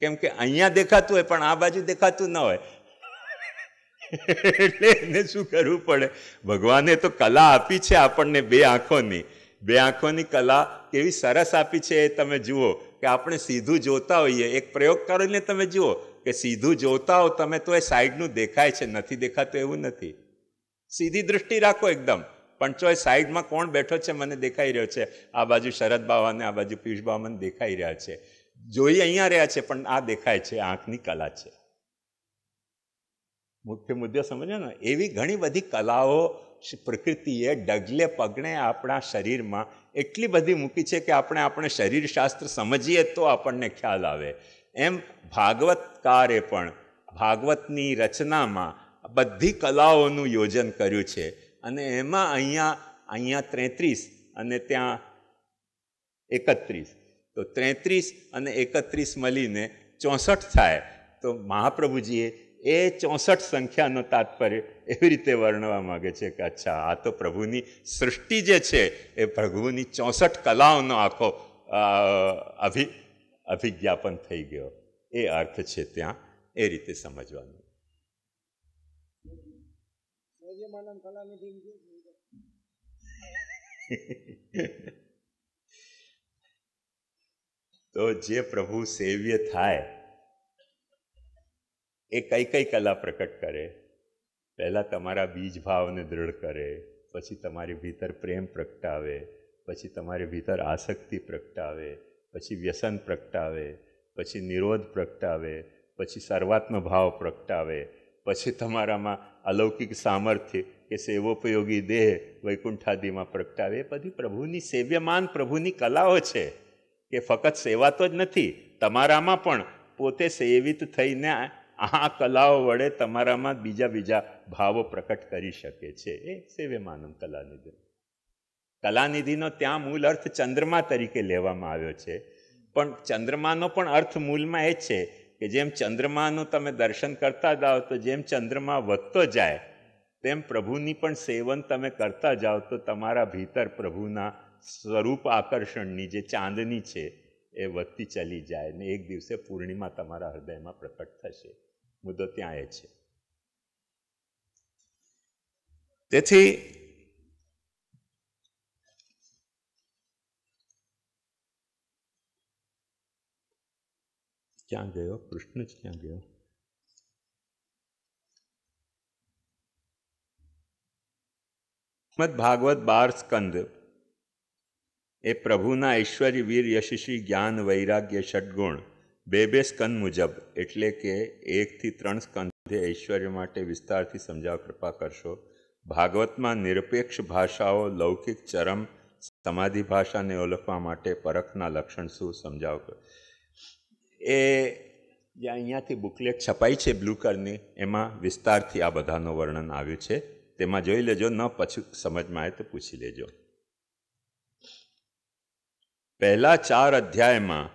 કેમ કે અહીંયા દેખાતું હોય પણ આ બાજુ દેખાતું ન હોય. એટલે એને શું કરવું પડે? ભગવાને તો કલા આપી છે આપણને બે આંખોની કલા કેવી સરસ આપી છે એ તમે જુઓ કે આપણે સીધું જોતા હોઈએ. એક પ્રયોગ કરીને તમે જુઓ કે સીધું જોતા હો તમે તો એ સાઈડનું દેખાય છે, નથી દેખાતું એવું નથી. સીધી દૃષ્ટિ રાખો એકદમ, પણ જો એ સાઈડમાં કોણ બેઠો છે મને દેખાઈ રહ્યો છે, આ બાજુ શરદ બાવાને આ બાજુ પિયુષ બાવા મને દેખાઈ રહ્યા છે. જોઈ અહીંયા રહ્યા છે પણ આ દેખાય છે. આંખની કલા છે. મુખ્ય મુદ્દો સમજો ને. એવી ઘણી બધી કલાઓ પ્રકૃતિએ ડગલે પગણે આપણા શરીરમાં એટલી બધી મૂકી છે કે આપણે શરીરશાસ્ત્ર સમજીએ તો આપણને ખ્યાલ આવે. એમ ભાગવતકારે પણ ભાગવતની રચનામાં બધી કલાઓનું યોજન કર્યું છે. અને એમાં અહીંયા 33 અને ત્યાં 31, તો 33 અને 31 મળીને 64 થાય. તો મહાપ્રભુજીએ એ 64 સંખ્યાનો તાત્પર્ય એવી રીતે વર્ણવા માગે છે કે અચ્છા, આ તો પ્રભુની સૃષ્ટિ જે છે એ પ્રભુની 64 કલાઓનો આખો અભિજ્ઞાપન થઈ ગયો. એ અર્થ છે ત્યાં. એ રીતે સમજવાનું. તો જે પ્રભુ સેવ્ય થાય એ કઈ કલા પ્રકટ કરે? પહેલાં તમારા બીજ ભાવને દૃઢ કરે, પછી તમારી ભીતર પ્રેમ પ્રગટાવે, પછી તમારી ભીતર આસક્તિ પ્રગટાવે, પછી વ્યસન પ્રગટાવે, પછી નિરોધ પ્રગટાવે, પછી સર્વાત્મ ભાવ પ્રગટાવે, પછી તમારામાં અલૌકિક સામર્થ્ય કે સેવોપયોગી દેહ વૈકુંઠાદિમાં પ્રગટાવે. એ બધી પ્રભુની સેવ્યમાન પ્રભુની કલાઓ છે કે ફક્ત સેવા તો જ નથી, તમારામાં પણ પોતે સેવિત થઈને આ કલાઓ વડે તમારામાં બીજા ભાવો પ્રકટ કરી શકે છે. એ સેવ્યમાનમ કલાનિધિ. કલાનિધિનો ત્યાં મૂળ અર્થ ચંદ્રમા તરીકે લેવામાં આવ્યો છે. પણ ચંદ્રમાનો પણ અર્થ મૂળમાં એ છે કે જેમ ચંદ્રમાનું તમે દર્શન કરતા જાઓ તો જેમ ચંદ્રમા વધતો જાય તેમ પ્રભુની પણ સેવન તમે કરતા જાઓ તો તમારા ભીતર પ્રભુના સ્વરૂપ આકર્ષણની જે ચાંદની છે એ વધતી ચલી જાય ને એક દિવસે પૂર્ણિમા તમારા હૃદયમાં પ્રકટ થશે. મુદ્દો ત્યાં એ છે. તેથી ક્યાં ગયો કૃષ્ણ જ? ક્યાં ગયો? શ્રીમદ ભાગવત 12 સ્કંદ એ પ્રભુના ઐશ્વર્ય, વીર, યશસ્વી, જ્ઞાન, વૈરાગ્ય, ષડગુણ બે સ્કંદ મુજબ, એટલે કે 1 થી 3 સ્કંદ ઐશ્વર્ય માટે વિસ્તારથી સમજાવ કૃપા કરશો. ભાગવતમાં નિરપેક્ષ ભાષાઓ લૌકિક ચરમ સમાધિ ભાષાને ઓળખવા માટે પરખના લક્ષણ શું સમજાવો? એ જે અહીંયાથી બુકલેટ છપાઈ છે બ્લુ કલરની, એમાં વિસ્તારથી આ બધાનું વર્ણન આવ્યું છે. તેમાં જોઈ લેજો, ન પછી સમજમાં આવે તો પૂછી લેજો. પહેલા 4 અધ્યાયમાં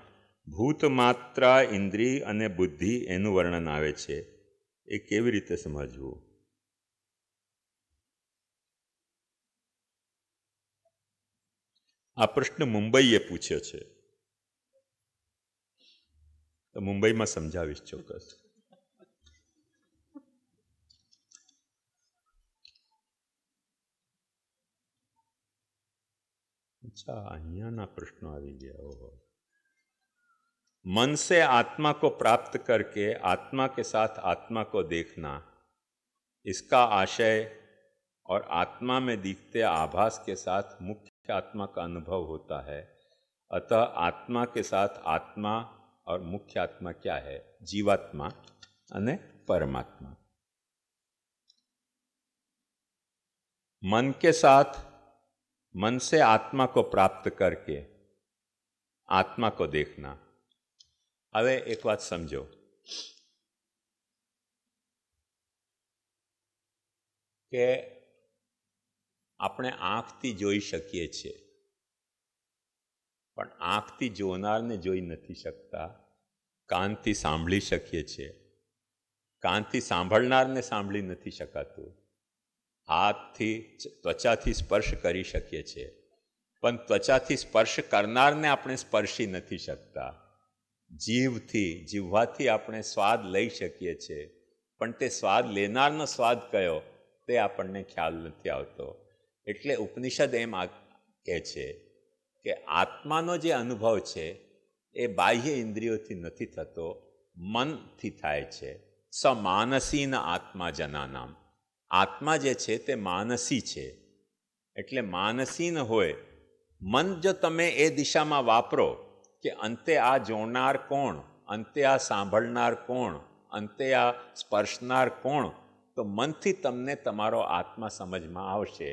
ભૂત માત્રા, ઇન્દ્રિય અને બુદ્ધિ એનું વર્ણન આવે છે. એ કેવી રીતે સમજવું? આ પ્રશ્ન મુંબઈએ પૂછ્યો છે, તો મુંબઈમાં સમજાવીશ ચોક્કસ. अच्छा, અહીંયા प्रश्न આવી गया. मन से आत्मा को प्राप्त करके आत्मा के साथ आत्मा को देखना, इसका आशय और आत्मा में दिखते आभास के साथ मुख्य आत्मा का अनुभव होता है. अतः आत्मा के साथ आत्मा और मुख्य आत्मा क्या है? जीवात्मा अने परमात्मा. मन के साथ, मन से आत्मा को प्राप्त करके आत्मा को देखना. હવે એક વાત સમજો કે આપણે આંખથી જોઈ શકીએ છીએ, પણ આંખથી જોનારને જોઈ નથી શકતા. કાનથી સાંભળી શકીએ છીએ, કાનથી સાંભળનારને સાંભળી નથી શકાતું. હાથથી, ત્વચાથી સ્પર્શ કરી શકીએ છીએ, પણ ત્વચાથી સ્પર્શ કરનારને આપણે સ્પર્શી નથી શકતા. જીભથી, જીહ્વાથી આપણે સ્વાદ લઈ શકીએ છીએ, પણ તે સ્વાદ લેનારનો સ્વાદ કયો તે આપણને ખ્યાલ નથી આવતો. એટલે ઉપનિષદ એમ કહે છે કે આત્માનો જે અનુભવ છે એ બાહ્ય ઇન્દ્રિયોથી નથી થતો, મનથી થાય છે. સ માનસીન આત્મા જનાનામ. આત્મા જે છે તે માનસી છે. એટલે માનસીન હોય મન જો તમે એ દિશામાં વાપરો કે અંતે આ જોનાર કોણ, અંતે આ સાંભળનાર કોણ, અંતે આ સ્પર્શનાર કોણ, તો મનથી તમને તમારો આત્મા સમજમાં આવશે.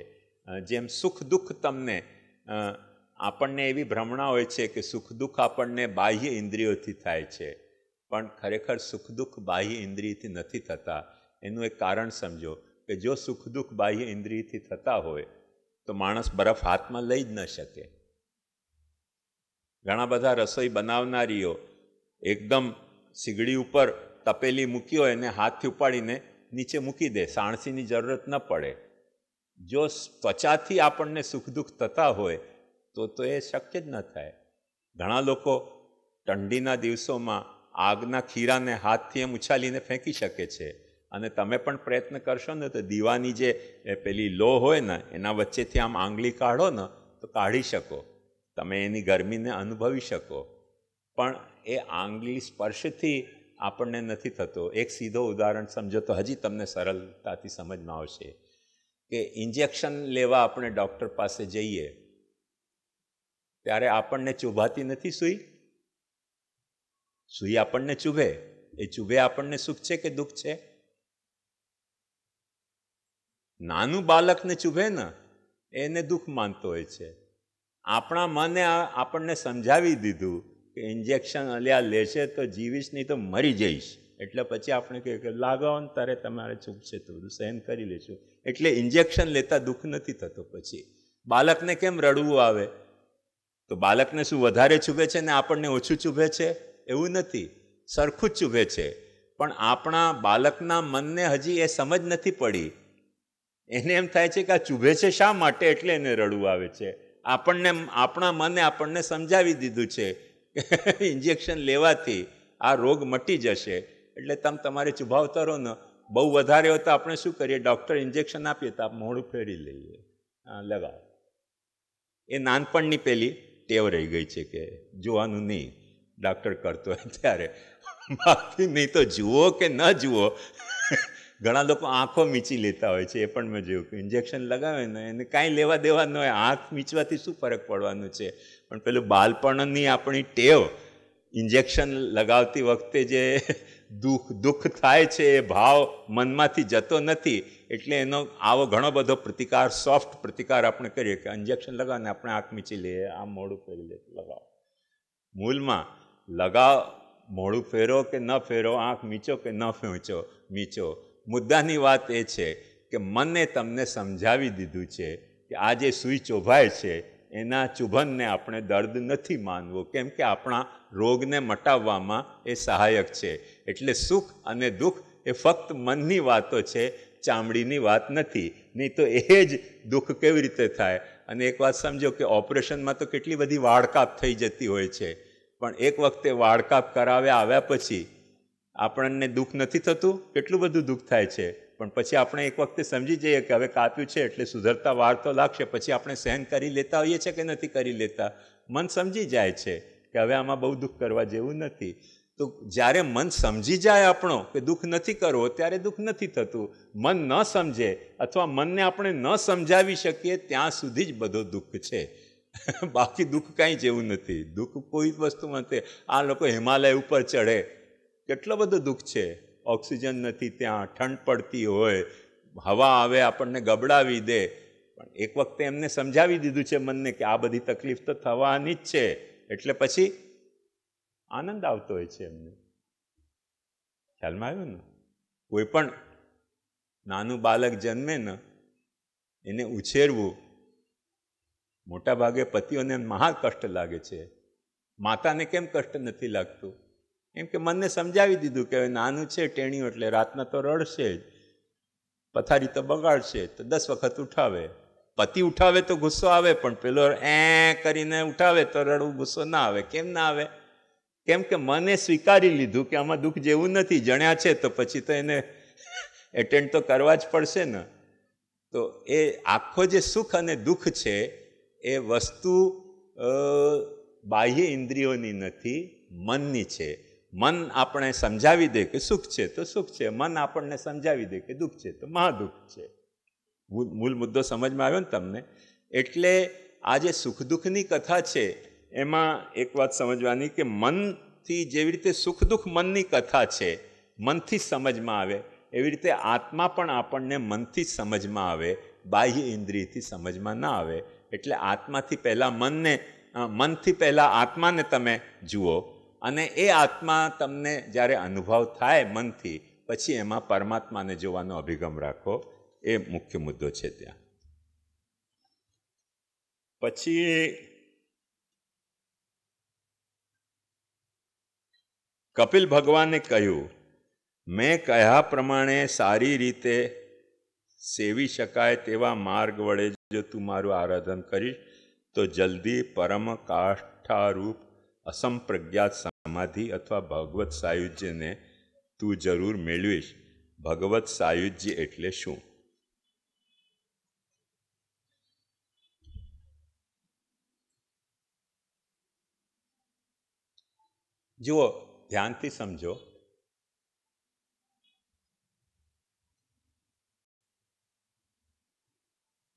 જેમ સુખ દુઃખ તમને, આપણને એવી ભ્રમણા હોય છે કે સુખ દુઃખ આપણને બાહ્ય ઇન્દ્રિયોથી થાય છે, પણ ખરેખર સુખ દુઃખ બાહ્ય ઇન્દ્રિયથી નથી થતા. એનું એક કારણ સમજો કે જો સુખ દુઃખ બાહ્ય ઇન્દ્રિયથી થતા હોય તો માણસ બરફ હાથમાં લઈ જ ન શકે. ઘણા બધા રસોઈ બનાવનારીઓ એકદમ સીગડી ઉપર તપેલી મૂકી હોય એને હાથથી ઉપાડીને નીચે મૂકી દે, સાણસીની જરૂરત ન પડે. જો ત્વચાથી આપણને સુખ દુઃખ થતા હોય તો એ શક્ય જ ન થાય. ઘણા લોકો ઠંડીના દિવસોમાં આગના ખીરાને હાથથી એમ ઉછાલીને ફેંકી શકે છે, અને તમે પણ પ્રયત્ન કરશો ને તો દીવાની જે પેલી લો હોય ને એના વચ્ચેથી આમ આંગળી કાઢો ને તો કાઢી શકો, તમે એની ગરમીને અનુભવી શકો. પણ એ આંગળી સ્પર્શથી આપણને નથી થતો. એક સીધો ઉદાહરણ સમજો તો હજી તમને સરળતાથી સમજમાં આવશે કે ઇન્જેક્શન લેવા આપણે ડૉક્ટર પાસે જઈએ ત્યારે આપણને ચૂભાતી નથી સૂઈ? સૂઈ આપણને ચૂભે. એ ચૂભે આપણને સુખ છે કે દુઃખ છે? નાનું બાળકને ચૂભે ને એને દુઃખ માનતો હોય છે. આપણા મને આપણને સમજાવી દીધું કે ઇન્જેક્શન અલ્યા લેશે તો જીવીશ, નહીં તો મરી જઈશ. એટલે પછી આપણે કહીએ કે લાગાવો ને તારે તમારે ચૂભશે તો બધું સહન કરી લેશું. એટલે ઇન્જેક્શન લેતા દુઃખ નથી થતો. પછી બાળકને કેમ રડવું આવે? તો બાળકને શું વધારે ચૂભે છે ને આપણને ઓછું ચૂભે છે? એવું નથી, સરખું જ ચૂભે છે. પણ આપણા બાળકના મનને હજી એ સમજ નથી પડી. એને એમ થાય છે કે આ ચૂભે છે શા માટે, એટલે એને રડવું આવે છે. આપણા મને આપણને સમજાવી દીધું છે કે ઇન્જેક્શન લેવાથી આ રોગ મટી જશે, એટલે તમે તમારે ચૂભાવતા રહો ને. બહુ વધારે હોય તો આપણે શું કરીએ? ડૉક્ટર ઇન્જેક્શન આપીએ તો આપણે મોઢું ફેરી લઈએ, હા લગાવો. એ નાનપણની પેલી ટેવ રહી ગઈ છે કે જોવાનું નહીં, ડૉક્ટર કરતો હોય ત્યારે. બાકી નહીં તો જુઓ કે ન જુઓ. ઘણા લોકો આંખો મીચી લેતા હોય છે, એ પણ મેં જોયું કે ઇન્જેક્શન લગાવે ને એને કાંઈ લેવા દેવા ન હોય. આંખ મીચવાથી શું ફરક પડવાનું છે? પણ પેલું બાળપણની આપણી ટેવ, ઇન્જેક્શન લગાવતી વખતે જે દુઃખ થાય છે એ ભાવ મનમાંથી જતો નથી, એટલે એનો આવો ઘણો બધો પ્રતિકાર, સોફ્ટ પ્રતિકાર આપણે કરીએ કે ઇન્જેક્શન લગાવીને આપણે આંખ મીચી લઈએ, આમ મોડું ફેરી લે, લગાવો. મૂળમાં લગાવ, મોડું ફેરો કે ન ફેરો, આંખ મીચો કે ન મીચો, મુદ્દાની વાત એ છે કે મને તમને સમજાવી દીધું છે કે આ જે સૂઈ ચોભાય છે એના ચુંબનને આપણે દર્દ નથી માનવું, કેમ કે આપણા રોગને મટાવવામાં એ સહાયક છે. એટલે સુખ અને દુઃખ એ ફક્ત મનની વાતો છે, ચામડીની વાત નથી. નહીં તો એ જ દુઃખ કેવી રીતે થાય? અને એક વાત સમજો કે ઓપરેશનમાં તો કેટલી બધી વાળકાપ થઈ જતી હોય છે, પણ એક વખતે વાળકાપ આવ્યા પછી આપણને દુઃખ નથી થતું? કેટલું બધું દુઃખ થાય છે, પણ પછી આપણે એક વખતે સમજી જઈએ કે હવે કાપ્યું છે એટલે સુધરતા વાર તો લાગશે, પછી આપણે સહન કરી લેતા હોઈએ છીએ કે નથી કરી લેતા? મન સમજી જાય છે કે હવે આમાં બહુ દુઃખ કરવા જેવું નથી. તો જ્યારે મન સમજી જાય આપણો કે દુઃખ નથી કરવો, ત્યારે દુઃખ નથી થતું. મન ન સમજે અથવા મનને આપણે ન સમજાવી શકીએ ત્યાં સુધી જ બધો દુઃખ છે. બાકી દુઃખ કાંઈ જેવું નથી. દુઃખ કોઈ વસ્તુમાં નથી. આ લોકો હિમાલય ઉપર ચડે, કેટલો બધો દુઃખ છે. ઓક્સિજન નથી ત્યાં, ઠંડ પડતી હોય, હવા આવે આપણને ગબડાવી દે, પણ એક વખતે એમને સમજાવી દીધું છે મનને કે આ બધી તકલીફ તો થવાની જ છે, એટલે પછી આનંદ આવતો હોય છે એમને. ખ્યાલમાં આવ્યું ને? કોઈ પણ નાનું બાળક જન્મે ને એને ઉછેરવું મોટા ભાગે પતિઓને મહા કષ્ટ લાગે છે. માતાને કેમ કષ્ટ નથી લાગતું? કેમ કે મનને સમજાવી દીધું કે હવે નાનું છે ટેણિયું, એટલે રાતના તો રડશે જ, પથારી તો બગાડશે, તો 10 વખત ઉઠાવે. પતિ ઉઠાવે તો ગુસ્સો આવે, પણ પેલો કરીને ઉઠાવે તો રડવું, ગુસ્સો ના આવે. કેમ ના આવે? કેમ કે મને સ્વીકારી લીધું કે આમાં દુઃખ જેવું નથી. જણ્યા છે તો પછી તો એને એટેન્ડ તો કરવા જ પડશે ને. તો એ આખો જે સુખ અને દુઃખ છે એ વસ્તુ બાહ્ય ઇન્દ્રિયોની નથી, મનની છે. મન આપણે સમજાવી દે કે સુખ છે તો સુખ છે, મન આપણને સમજાવી દે કે દુઃખ છે તો મહાદુઃખ છે. મૂળ મુદ્દો સમજમાં આવ્યો ને તમને? એટલે આ જે સુખ દુઃખની કથા છે એમાં એક વાત સમજવાની કે મનથી જેવી રીતે સુખ દુઃખ મનની કથા છે, મનથી જ સમજમાં આવે, એવી રીતે આત્મા પણ આપણને મનથી જ સમજમાં આવે, બાહ્ય ઇન્દ્રિયથી સમજમાં ના આવે. એટલે આત્માથી પહેલાં મનથી પહેલાં આત્માને તમે જુઓ, અને એ આત્મા તમને જ્યારે અનુભવ થાય મનથી, પછી એમાં પરમાત્માને જોવાનો અભિગમ રાખો. એ મુખ્ય મુદ્દો છે ત્યાં. પછી કપિલ ભગવાને કહ્યું, મેં કહ્યા પ્રમાણે સારી રીતે સેવી શકાય તેવા માર્ગ વડે જો તું મારું આરાધન કરીશ તો જલ્દી પરમ કાષ્ઠારૂપ અસંપ્રજ્ઞાત સમાધિ અથવા ભગવત સાયુજ્યને તું જરૂર મેળવીશ. ભગવત સાયુજ્ય એટલે શું? જુઓ, ધ્યાનથી સમજો.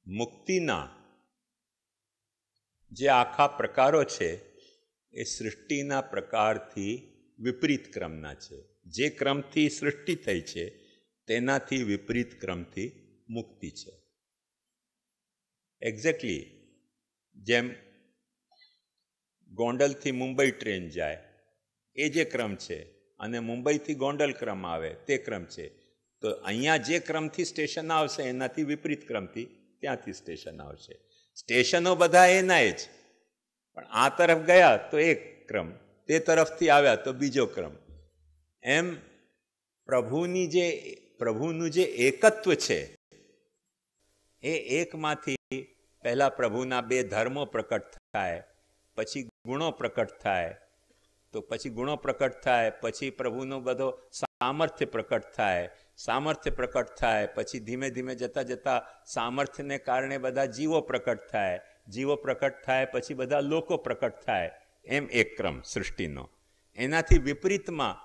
મુક્તિના જે આખા પ્રકારો છે એ સૃષ્ટિના પ્રકારથી વિપરીત ક્રમના છે. જે ક્રમથી સૃષ્ટિ થઈ છે તેનાથી વિપરીત ક્રમથી મુક્તિ છે. એક્ઝેક્ટલી જેમ ગોંડલથી મુંબઈ ટ્રેન જાય એ જે ક્રમ છે, અને મુંબઈથી ગોંડલ ક્રમ આવે તે ક્રમ છે, તો અહીંયા જે ક્રમથી સ્ટેશન આવશે એનાથી વિપરીત ક્રમથી ત્યાંથી સ્ટેશન આવશે. સ્ટેશનો બધા એના જ, પણ આ તરફ ગયા તો એક ક્રમ, તે તરફથી આવ્યા તો બીજો ક્રમ. એમ પ્રભુનું જે એકત્વ છે એ એકમાંથી પહેલાં પ્રભુના 2 ધર્મો પ્રકટ થાય, પછી ગુણો પ્રકટ થાય, તો પછી ગુણો પ્રકટ થાય, પછી પ્રભુનો બધો સામર્થ્ય પ્રકટ થાય, સામર્થ્ય પ્રકટ થાય, પછી ધીમે ધીમે જતાં જતાં સામર્થ્યને કારણે બધા જીવો પ્રકટ થાય, જીવો પ્રકટ થાય પછી બધા લોકો પ્રકટ થાય. એમ એક ક્રમ સૃષ્ટિનો. એનાથી વિપરીતમાં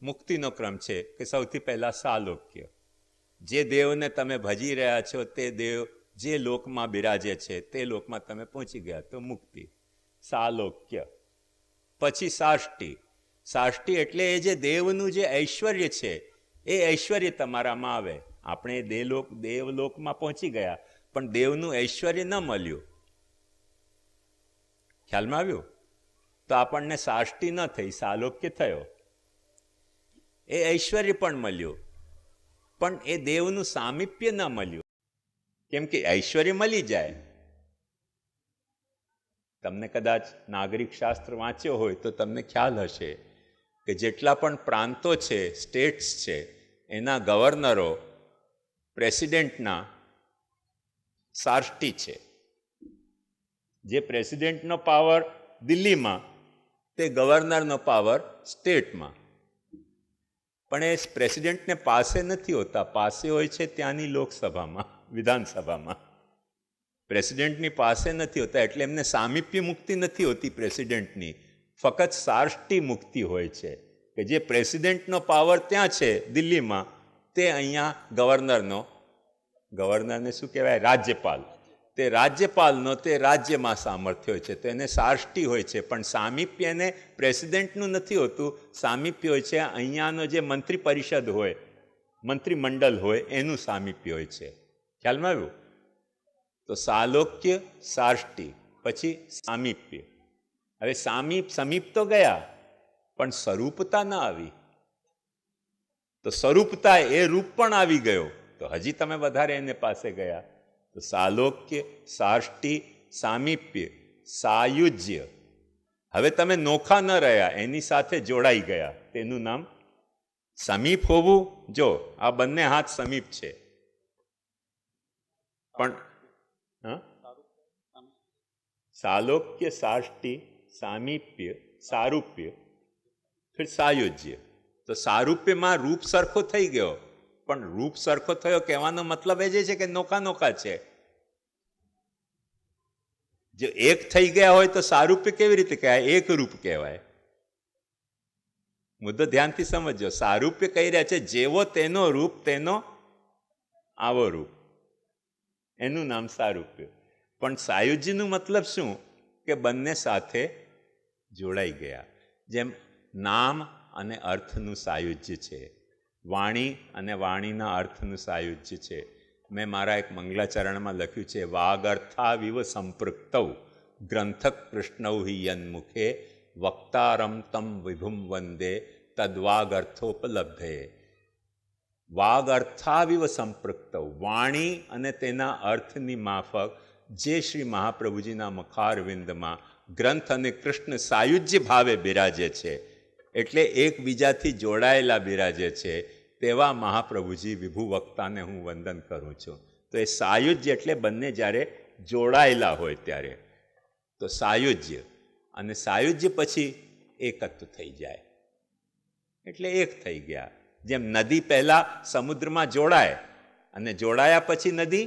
મુક્તિનો ક્રમ છે કે સૌથી પહેલાં સાલોક્ય. જે દેવને તમે ભજી રહ્યા છો તે દેવ જે લોકમાં બિરાજે છે તે લોકમાં તમે પહોંચી ગયા તો મુક્તિ, સાલોક્ય. પછી સાષ્ટિ. સાષ્ટી એટલે એ જે દેવનું જે ઐશ્વર્ય છે એ ઐશ્વર્ય તમારામાં આવે. આપણે દેવલોકમાં પહોંચી ગયા પણ દેવનું ઐશ્વર્ય ન મળ્યું. ખ્યાલમાં આવ્યું? તો આપણને સાષ્ટી ન થઈ, સાલોક્ય થયો. એ ઐશ્વર્ય પણ મળ્યું પણ એ દેવનું સામીપ્ય ન મળ્યું. કેમ કે ઐશ્વર્ય મળી જાય. તમને કદાચ નાગરિક શાસ્ત્ર વાંચ્યો હોય તો તમને ખ્યાલ હશે કે જેટલા પણ પ્રાંતો છે, સ્ટેટ્સ છે, એના ગવર્નરો પ્રેસિડેન્ટના સાષ્ટી છે. જે પ્રેસિડેન્ટનો પાવર દિલ્હીમાં તે ગવર્નરનો પાવર સ્ટેટમાં. પણ એ પ્રેસિડેન્ટને પાસે નથી હોતા, પાસે હોય છે ત્યાંની લોકસભામાં, વિધાનસભામાં. પ્રેસિડેન્ટની પાસે નથી હોતા એટલે એમને સામીપ્ય મુક્તિ નથી હોતી પ્રેસિડેન્ટની, ફક્ત સાષ્ટી મુક્તિ હોય છે કે જે પ્રેસિડેન્ટનો પાવર ત્યાં છે દિલ્હીમાં તે અહીંયા ગવર્નરને શું કહેવાય, રાજ્યપાલ, તે રાજ્યપાલનો તે રાજ્યમાં સામર્થ્ય હોય છે તો એને સાષ્ટી હોય છે. પણ સામીપ્ય એને પ્રેસિડેન્ટનું નથી હોતું, સામીપ્ય હોય છે અહીંયાનો જે મંત્રી પરિષદ હોય, મંત્રીમંડળ હોય એનું સામીપ્ય હોય છે. ખ્યાલમાં આવ્યું? તો સાલોક્ય, સાષ્ટી, પછી સામીપ્ય. હવે સમીપ તો ગયા પણ સ્વરૂપતા ના આવી. તો સ્વરૂપતા એ રૂપ પણ આવી ગયો તો હજી તમે વધારે એને પાસે ગયા. તો સાલોક્ય, સાષ્ટી, સામીપ્ય, સાયુજ્ય. હવે તમે નોખા ન રહ્યા, એની સાથે જોડાઈ ગયા, તેનું નામ સમીપ હોવું. જો આ બંને હાથ સમીપ છે પણ સાલોક્ય, સાષ્ટી, સામીપ્ય, સારૂપ્ય, ફિર સાયુજ્ય. તો સારૂપ્યમાં રૂપ સરખો થઈ ગયો પણ રૂપ સરખો થયો કહેવાનો મતલબ એ છે કે નોખા નોખા છે. જો એક થઈ ગયા હોય તો સારૂપ્ય કેવી રીતે કહેવાય? એક રૂપ કહેવાય. મુદ્દો ધ્યાનથી સમજો. સારૂપ્ય કહી રહ્યા છે જેવો તેનો રૂપ તેનો આવો રૂપ, એનું નામ સારૂપ્ય. પણ સાયુજ્યનું મતલબ શું? કે બંને સાથે જોડાઈ ગયા. જેમ નામ અને અર્થનું સાયુજ્ય છે, વાણી અને વાણીના અર્થનું સાયુજ્ય છે. મેં મારા એક મંગલાચરણમાં લખ્યું છે, વાગર્થાવિવ સંપૃક્તૌ ગ્રંથક કૃષ્ણૌ હિ યન્મુખે વક્તારમ તમ વિભુમ વંદે તદ્વાગર્થોપલબ્ધે. વાગર્થાવિવ સંપૃક્તૌ, વાણી અને તેના અર્થની માફક જે શ્રી મહાપ્રભુજીના મખારવિંદમાં ગ્રંથ અને કૃષ્ણ સાયુજ્ય ભાવે બિરાજે છે, એટલે એકબીજાથી જોડાયેલા બિરાજે છે, તેવા મહાપ્રભુજી વિભુ વક્તાને હું વંદન કરું છું. તો એ સાયુજ્ય એટલે બંને જ્યારે જોડાયેલા હોય ત્યારે. તો સાયુજ્ય અને સાયુજ્ય પછી એકત્વ થઈ જાય એટલે એક થઈ ગયા. જેમ નદી પહેલા સમુદ્રમાં જોડાય અને જોડાયા પછી નદી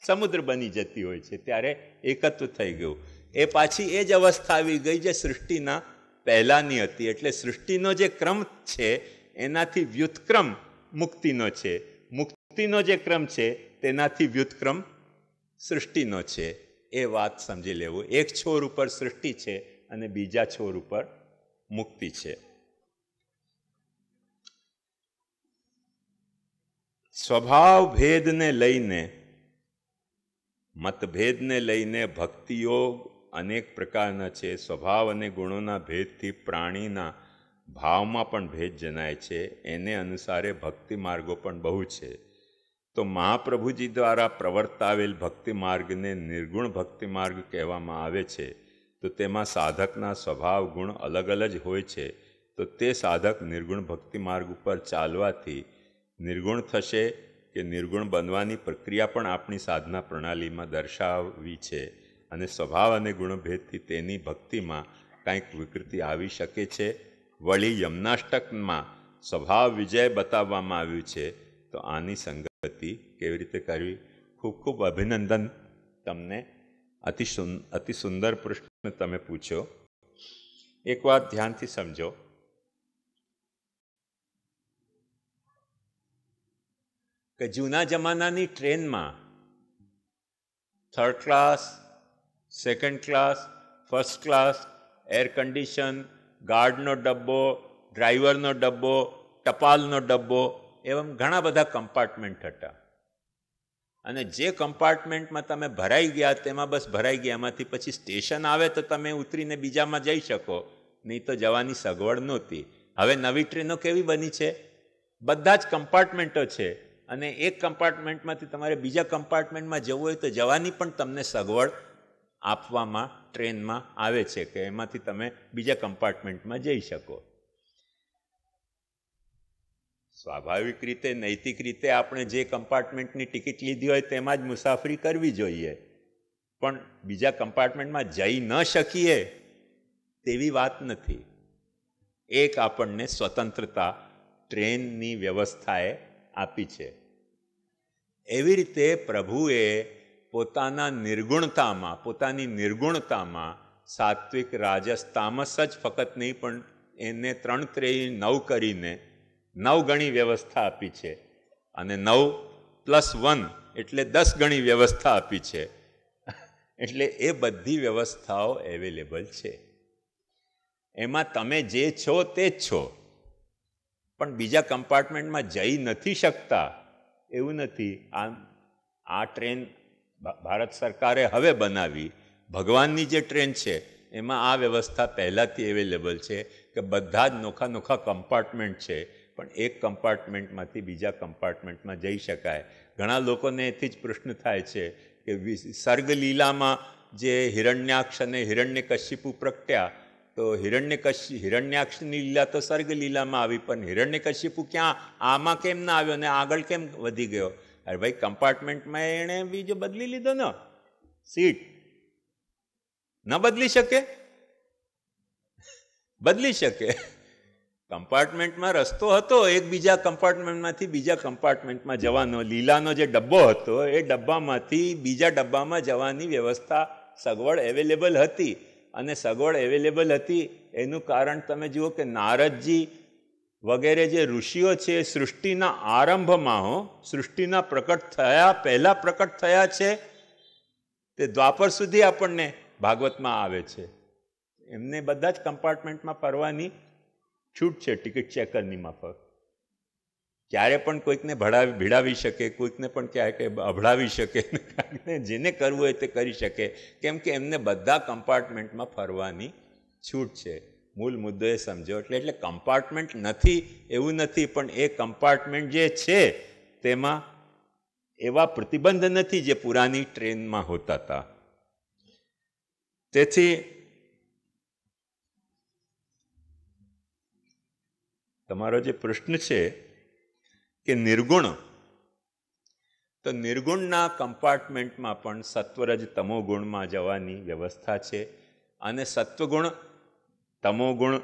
સમુદ્ર બની જતી હોય છે ત્યારે એકત્વ થઈ ગયું. એ પાછી એ જ અવસ્થા આવી ગઈ જે સૃષ્ટિના પહેલાંની હતી. એટલે સૃષ્ટિનો જે ક્રમ છે એનાથી વ્યુત્ક્રમ મુક્તિનો છે, મુક્તિનો જે ક્રમ છે તેનાથી વ્યુત્ક્રમ સૃષ્ટિનો છે. એ વાત સમજી લેવું. એક છોર ઉપર સૃષ્ટિ છે અને બીજા છોર ઉપર મુક્તિ છે. સ્વભાવ ભેદને લઈને, મતભેદને લઈને ભક્તિયોગ અનેક પ્રકારના છે. સ્વભાવ અને ગુણોના ભેદથી પ્રાણીના ભાવમાં પણ ભેદ જણાય છે. એને અનુસારે ભક્તિ માર્ગો પણ બહુ છે. તો મહાપ્રભુજી દ્વારા પ્રવર્તાવેલ ભક્તિ માર્ગને નિર્ગુણ ભક્તિ માર્ગ કહેવામાં આવે છે. તો તેમાં સાધકના સ્વભાવ ગુણ અલગ અલગ હોય છે. તો તે સાધક નિર્ગુણ ભક્તિ માર્ગ ઉપર ચાલવાથી નિર્ગુણ થશે કે નિર્ગુણ બનવાની પ્રક્રિયા પણ આપણી સાધના પ્રણાલીમાં દર્શાવી છે. અને સ્વભાવ અને ગુણભેદથી તેની ભક્તિમાં કંઈક વિકૃતિ આવી શકે છે. વળી યમનાષ્ટકમાં સ્વભાવ વિજય બતાવવામાં આવ્યું છે. તો આની સંગતિ કેવી રીતે કરવી? ખૂબ ખૂબ અભિનંદન તમને. અતિ સુંદર પ્રશ્ન તમે પૂછ્યો. એક વાત ધ્યાનથી સમજો. કે જૂના જમાનાની ટ્રેનમાં third class, second class, first class, air condition, ગાર્ડનો ડબ્બો, ડ્રાઈવરનો ડબ્બો, ટપાલનો ડબ્બો, એવા ઘણા બધા કમ્પાર્ટમેન્ટ હતા. અને જે કમ્પાર્ટમેન્ટમાં તમે ભરાઈ ગયા તેમાં બસ ભરાઈ ગયા. એમાંથી પછી સ્ટેશન આવે તો તમે ઉતરીને બીજામાં જઈ શકો, નહીં તો જવાની સગવડ નહોતી. હવે નવી ટ્રેનો કેવી બની છે, બધા જ કમ્પાર્ટમેન્ટો છે અને એક કમ્પાર્ટમેન્ટમાંથી તમારે બીજા કમ્પાર્ટમેન્ટમાં જવું હોય તો જવાની પણ તમને સગવડ આપવામાં ટ્રેનમાં આવે છે કે એમાંથી તમે બીજા કમ્પાર્ટમેન્ટમાં જઈ શકો. સ્વાભાવિક રીતે, નૈતિક રીતે આપણે જે કમ્પાર્ટમેન્ટની ટિકિટ લીધી હોય તેમાં જ મુસાફરી કરવી જોઈએ, પણ બીજા કમ્પાર્ટમેન્ટમાં જઈ ન શકીએ તેવી વાત નથી. એક આપણને સ્વતંત્રતા ટ્રેનની વ્યવસ્થાએ આપી છે. એવી રીતે પ્રભુએ પોતાની નિર્ગુણતામાં સાત્વિક, રાજસ, તામસ જ ફક્ત નહીં પણ એને 3 3 9 કરીને 9 ગણી વ્યવસ્થા આપી છે. અને 9 + 1 એટલે 10 ગણી વ્યવસ્થા આપી છે. એટલે એ બધી વ્યવસ્થાઓ અવેલેબલ છે. એમાં તમે જે છો તે જ છો, પણ બીજા કમ્પાર્ટમેન્ટમાં જઈ નથી શકતા એવું નથી. આ ટ્રેન ભારત સરકારે હવે બનાવી, ભગવાનની જે ટ્રેન છે એમાં આ વ્યવસ્થા પહેલાંથી અવેલેબલ છે કે બધા જ નોખા નોખા કમ્પાર્ટમેન્ટ છે, પણ એક કમ્પાર્ટમેન્ટમાંથી બીજા કમ્પાર્ટમેન્ટમાં જઈ શકાય. ઘણા લોકોને એથી જ પ્રશ્ન થાય છે કે સર્ગલીલામાં જે હિરણ્યાક્ષ અને હિરણ્યકશિપુ પ્રગટ્યા, તો હિરણ્યાક્ષની લીલા તો સર્ગલીલામાં આવી, પણ હિરણ્યકશિપુ ક્યાં આમાં કેમ ના આવ્યો ને આગળ કેમ વધી ગયો? અરે ભાઈ, કમ્પાર્ટમેન્ટમાં એણે બીજો બદલી લીધો ને સીટ. ન બદલી શકે? બદલી શકે. કમ્પાર્ટમેન્ટમાં રસ્તો હતો એક બીજા કમ્પાર્ટમેન્ટમાંથી બીજા કમ્પાર્ટમેન્ટમાં જવાનો. લીલાનો જે ડબ્બો હતો એ ડબ્બામાંથી બીજા ડબ્બામાં જવાની વ્યવસ્થા, સગવડ અવેલેબલ હતી. અને સગવડ અવેલેબલ હતી એનું કારણ તમે જુઓ કે નારદજી વગેરે જે ઋષિઓ છે સૃષ્ટિના આરંભમાં, સૃષ્ટિના પ્રકટ થયા પહેલાં પ્રકટ થયા છે, તે દ્વાપર સુધી આપણને ભાગવતમાં આવે છે. એમને બધા જ કમ્પાર્ટમેન્ટમાં ફરવાની છૂટ છે ટિકિટ ચેકરની માફક. ક્યારે પણ કોઈકને ભીડાવી શકે, કોઈકને પણ ક્યાંક અભડાવી શકે, જેને કરવું હોય તે કરી શકે, કેમ કે એમને બધા કમ્પાર્ટમેન્ટમાં ફરવાની છૂટ છે. મૂળ મુદ્દો એ સમજો. એટલે કમ્પાર્ટમેન્ટ નથી એવું નથી, પણ એ કમ્પાર્ટમેન્ટ જે છે તેમાં એવા પ્રતિબંધ નથી જે પુરાની ટ્રેનમાં હોતા હતા. તેથી તમારો જે પ્રશ્ન છે કે નિર્ગુણ, તો નિર્ગુણના કમ્પાર્ટમેન્ટમાં પણ સત્વરજ તમોગુણમાં જવાની વ્યવસ્થા છે. અને સત્વગુણ, તમોગુણ,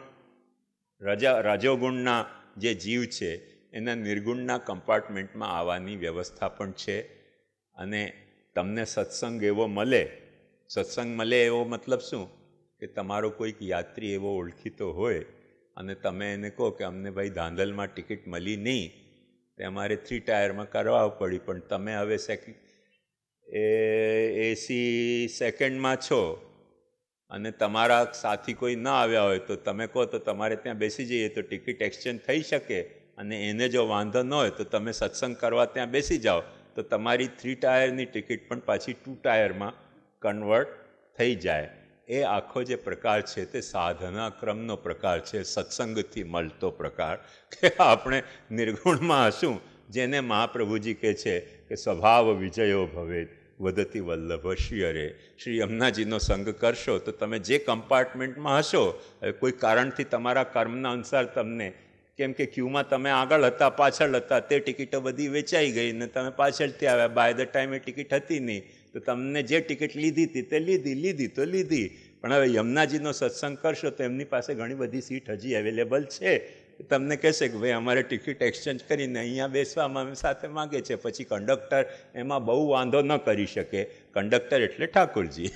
રજોગુણના જે જીવ છે એના નિર્ગુણના કમ્પાર્ટમેન્ટમાં આવવાની વ્યવસ્થા પણ છે. અને તમને સત્સંગ એવો મળે, સત્સંગ મળે એવો મતલબ શું કે તમારો કોઈક યાત્રી એવો ઓળખીતો હોય અને તમે એને કહો કે અમને ભાઈ ધાંધલમાં ટિકિટ મળી નહીં, તે અમારે 3 ટાયરમાં કરવા પડી, પણ તમે હવે એસી સેકન્ડમાં છો અને તમારા સાથી કોઈ ન આવ્યા હોય તો તમે કહો તો તમારે ત્યાં બેસી જઈએ તો ટિકિટ એક્સચેન્જ થઈ શકે. અને એને જો વાંધો ન હોય તો તમે સત્સંગ કરવા ત્યાં બેસી જાઓ તો તમારી 3 ટાયરની ટિકિટ પણ પાછી 2 ટાયરમાં કન્વર્ટ થઈ જાય. એ આખો જે પ્રકાર છે તે સાધના ક્રમનો પ્રકાર છે, સત્સંગથી મળતો પ્રકાર. કે આપણે નિર્ગુણમાં હશું, જેને મહાપ્રભુજી કહે છે કે સ્વભાવ વિજયો ભવેદ વદતી વલ્લભ શ્રી હરે. શ્રી યમુનાજીનો સંગ કરશો તો તમે જે કમ્પાર્ટમેન્ટમાં હશો, કોઈ કારણથી તમારા કર્મના અનુસાર તમને, કેમ કે ક્યુમાં તમે આગળ હતા, પાછળ હતા, તે ટિકિટો બધી વેચાઈ ગઈ ને તમે પાછળથી આવ્યા, બાય ધ ટાઈમ એ ટિકિટ હતી નહીં, તો તમને જે ટિકિટ લીધી હતી તે લીધી તો લીધી. પણ હવે યમુનાજીનો સત્સંગ કરશો તો એમની પાસે ઘણી બધી સીટ હજી અવેલેબલ છે. તમને કહેશે કે ભાઈ અમારે ટિકિટ એક્સચેન્જ કરીને અહીંયા બેસવામાં સાથે માગે છે. પછી કંડક્ટર એમાં બહુ વાંધો ન કરી શકે. કંડક્ટર એટલે ઠાકોરજી.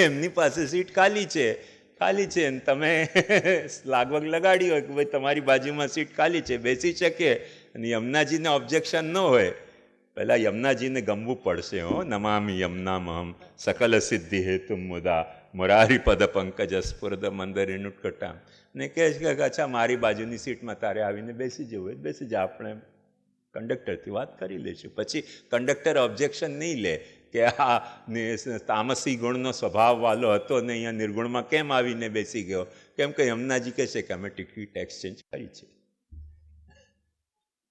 એમની પાસે સીટ ખાલી છે અને તમે લાગવગ લગાડી હોય કે ભાઈ તમારી બાજુમાં સીટ ખાલી છે, બેસી શકે, અને યમુનાજીને ઓબ્જેક્શન ન હોય, પહેલાં યમુનાજીને ગમવું પડશે. નમામિ યમુનામહમ સકલ સિદ્ધિ હેતુ મુદા મોરારી પદ પંકજ સ્ફુરદ મંદરીનું કટામ, ને કહે છે કે અચ્છા મારી બાજુની સીટમાં તારે આવીને બેસી જવું હોય બેસી જા, આપણે કંડક્ટરથી વાત કરી લઈશું. પછી કંડક્ટર ઓબ્જેક્શન નહીં લે કે આ તામસી ગુણનો સ્વભાવવાળો હતો ને અહીંયા નિર્ગુણમાં કેમ આવીને બેસી ગયો, કેમ કે યમુનાજી કહે છે કે અમે ટિકિટ એક્સચેન્જ કરી છે.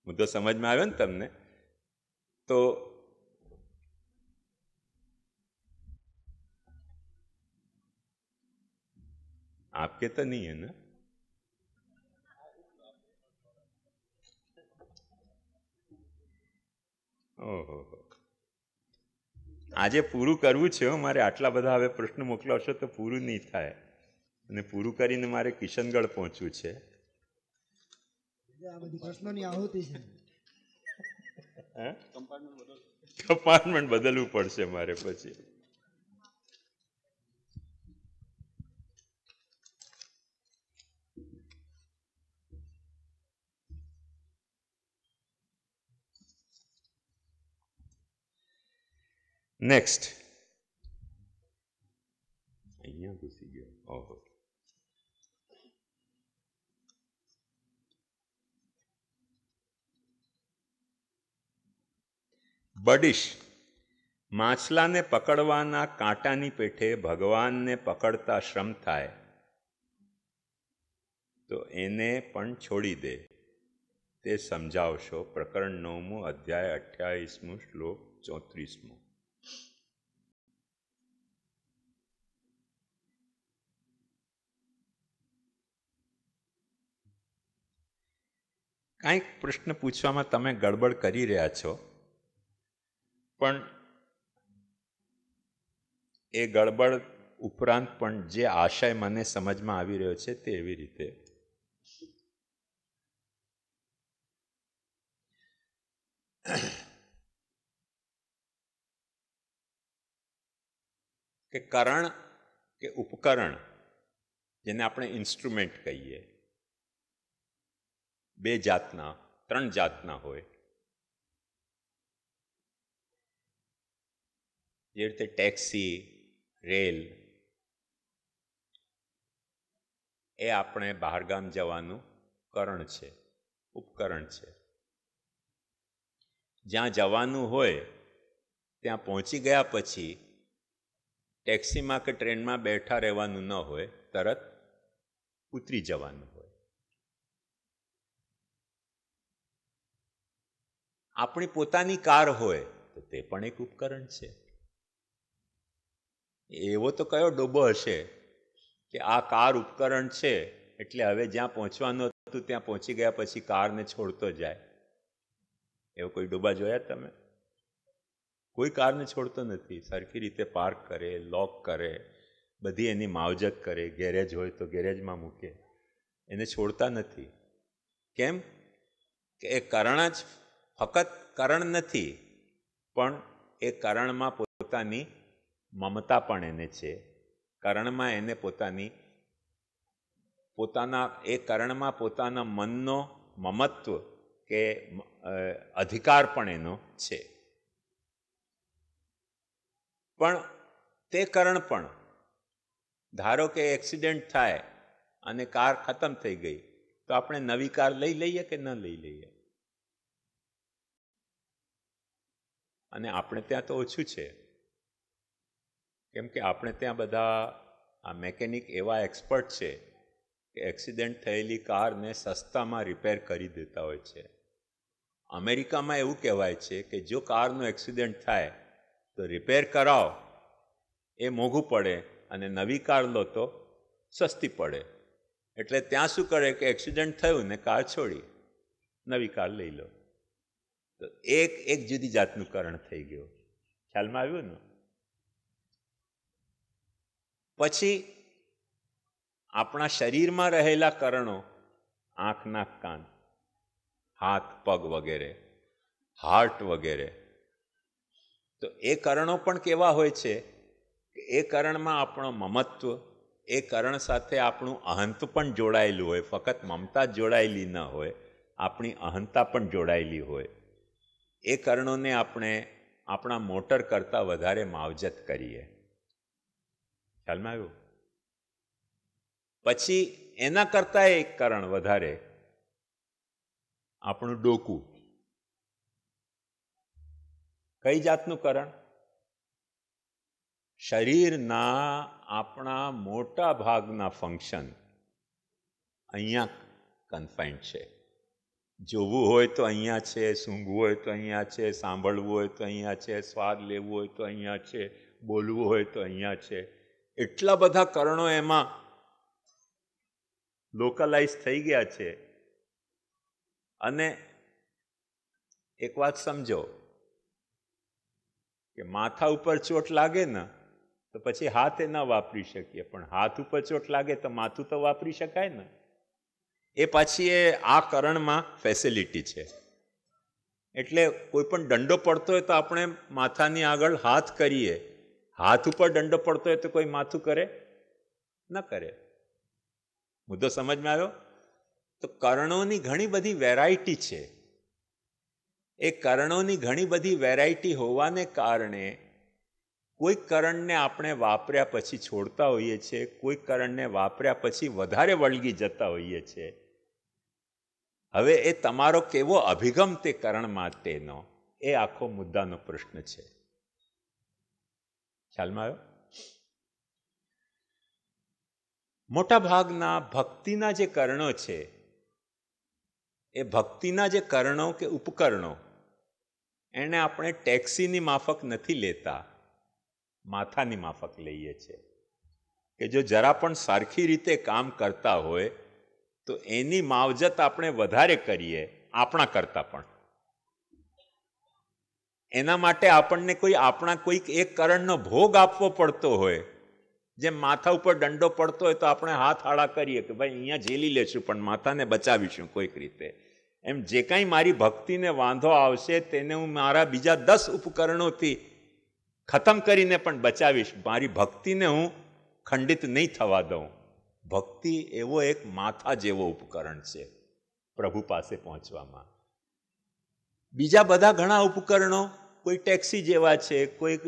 મુદ્દો સમજમાં આવ્યો ને તમને? તો आपके तो नहीं है ना? ઓહો, આજે પૂરું કરવું છે. મારે આટલા બધા હવે પ્રશ્ન મોકલાવશો તો પૂરું નહીં થાય, અને પૂરું કરીને મારે કિશનગઢ પહોંચવું છે. કમ્પાર્ટમેન્ટ બદલવું પડશે મારે પછી. નેક્સ્ટ અહીંયા ઘૂસી ગયો. ઓહો, બડીશ. માછલાને પકડવાના કાંટાની પેઠે ભગવાનને પકડતા શ્રમ થાય તો એને પણ છોડી દે, તે સમજાવશો. પ્રકરણ 9 અધ્યાય 28 શ્લોક 34. કાંઈક પ્રશ્ન પૂછવામાં તમે ગડબડ કરી રહ્યા છો, પણ એ ગડબડ ઉપરાંત પણ જે આશય મને સમજમાં આવી રહ્યો છે તે એવી રીતે કે કરણ કે ઉપકરણ, જેને આપણે ઇન્સ્ટ્રુમેન્ટ કહીએ, 2 જાતના 3 જાતના હોય. જે રીતે ટેક્સી, રેલ એ આપણે બહારગામ જવાનું કરણ છે, ઉપકરણ છે. જ્યાં જવાનું હોય ત્યાં પહોંચી ગયા પછી ટેક્સીમાં કે ટ્રેનમાં બેઠા રહેવાનું ન હોય, તરત ઉતરી જવાનું હોય. આપણી પોતાની કાર હોય તો તે પણ એક ઉપકરણ છે. એવો તો કયો ડોબો હશે કે આ કાર ઉપકરણ છે એટલે હવે જ્યાં પહોંચવાનું હતું ત્યાં પહોંચી ગયા પછી કારને છોડતો જાય? એવો કોઈ ડોબા જોયા તમે? કોઈ કારને છોડતો નથી. સરખી રીતે પાર્ક કરે, લોક કરે, બધી એની માવજત કરે, ગેરેજ હોય તો ગેરેજમાં મૂકે, એને છોડતા નથી. કેમ કે એ કરણ જ ફક્ત કરણ નથી, પણ એ કરણમાં પોતાની મમતા પણ એને છે. કરણમાં એને એ કરણમાં પોતાના મનનો મમત્વ કે અધિકાર પણ એનો છે. પણ તે કરણ પણ, ધારો કે એક્સિડન્ટ થાય અને કાર ખતમ થઈ ગઈ તો આપણે નવી કાર લઈ લઈએ કે ન લઈ લઈએ? અને આપણે ત્યાં તો ઓછું છે, કેમ કે આપણે ત્યાં બધા આ મેકેનિક એવા એક્સપર્ટ છે કે એક્સિડન્ટ થયેલી કારને સસ્તામાં રિપેર કરી દેતા હોય છે. અમેરિકામાં એવું કહેવાય છે કે જો કારનું એક્સિડન્ટ થાય તો રિપેર કરાવો એ મોંઘું પડે અને નવી કાર લો તો સસ્તી પડે. એટલે ત્યાં શું કરે કે એક્સિડન્ટ થયું ને કાર છોડી નવી કાર લઈ લો. તો એક જુદી જાતનું કરણ થઈ ગયું. ખ્યાલમાં આવ્યું ને? પછી આપણા શરીરમાં રહેલા કરણો, આંખ, નાક, કાન, હાથ, પગ વગેરે, હાર્ટ વગેરે, તો એ કરણો પણ કેવા હોય છે કે એ કરણમાં આપણો મમત્વ, એ કરણ સાથે આપણું અહંત પણ જોડાયેલું હોય. ફક્ત મમતા જ જોડાયેલી ન હોય, આપણી અહંતા પણ જોડાયેલી હોય. એ કરણોને આપણે આપણા મોટર કરતાં વધારે માવજત કરીએ. ખ્યાલમાં આવ્યું? પછી એના કરતા એક કારણ વધારે, આપણું ડોકું. કઈ જાતનું કારણ? શરીરના આપણા મોટા ભાગના ફંક્શન અહીંયા કન્ફાઇન્ડ છે. જોવું હોય તો અહીંયા છે, સૂંઘવું હોય તો અહીંયા છે, સાંભળવું હોય તો અહીંયા છે, સ્વાદ લેવું હોય તો અહીંયા છે, બોલવું હોય તો અહીંયા છે. એટલા બધા કારણો એમાં લોકલાઇઝ થઈ ગયા છે. અને એક વાત સમજો કે માથા ઉપર ચોટ લાગે ને તો પછી હાથ એ ના વાપરી શકીએ, પણ હાથ ઉપર ચોટ લાગે તો માથું તો વાપરી શકાય ને. એ પાછી એ આ કરણમાં ફેસિલિટી છે. એટલે કોઈ પણ દંડો પડતો હોય તો આપણે માથાની આગળ હાથ કરીએ. હાથ ઉપર દંડો પડતો હોય તો કોઈ માથું કરે ન કરે. મુદ્દો સમજમાં આવ્યો? તો કર્ણોની ઘણી બધી વેરાયટી છે. એ કર્ણોની ઘણી બધી વેરાયટી હોવાને કારણે કોઈ કરણને આપણે વાપર્યા પછી છોડતા હોઈએ છીએ, કોઈ કરણને વાપર્યા પછી વધારે વળગી જતા હોઈએ છીએ. હવે એ તમારો કેવો અભિગમ તે કરણ માટેનો, એ આખો મુદ્દાનો પ્રશ્ન છે. ખ્યાલમાં આવ્યો? મોટા ભાગના ભક્તિના જે કરણો છે, એ ભક્તિના જે કરણો કે ઉપકરણો, એને આપણે ટેક્સીની માફક નથી લેતા, માથાની માફક લઈએ છીએ. કે જો જરા પણ સરખી રીતે કામ કરતા હોય તો એની માવજત આપણે વધારે કરીએ આપણા કરતાં પણ. એના માટે આપણને કોઈક એક કરણનો ભોગ આપવો પડતો હોય. જેમ માથા ઉપર દંડો પડતો હોય તો આપણે હાથ આડા કરીએ કે ભાઈ અહીંયા ઝેલી લેશું પણ માથાને બચાવીશું કોઈક રીતે. એમ જે કાંઈ મારી ભક્તિને વાંધો આવશે તેને હું મારા બીજા 10 ઉપકરણોથી ખતમ કરીને પણ બચાવીશ. મારી ભક્તિને હું ખંડિત નહીં થવા દઉં. ભક્તિ એવો એક માથા જેવો ઉપકરણ છે પ્રભુ પાસે પહોંચવામાં. બીજા બધા ઘણા ઉપકરણો કોઈ ટેક્સી જેવા છે, કોઈક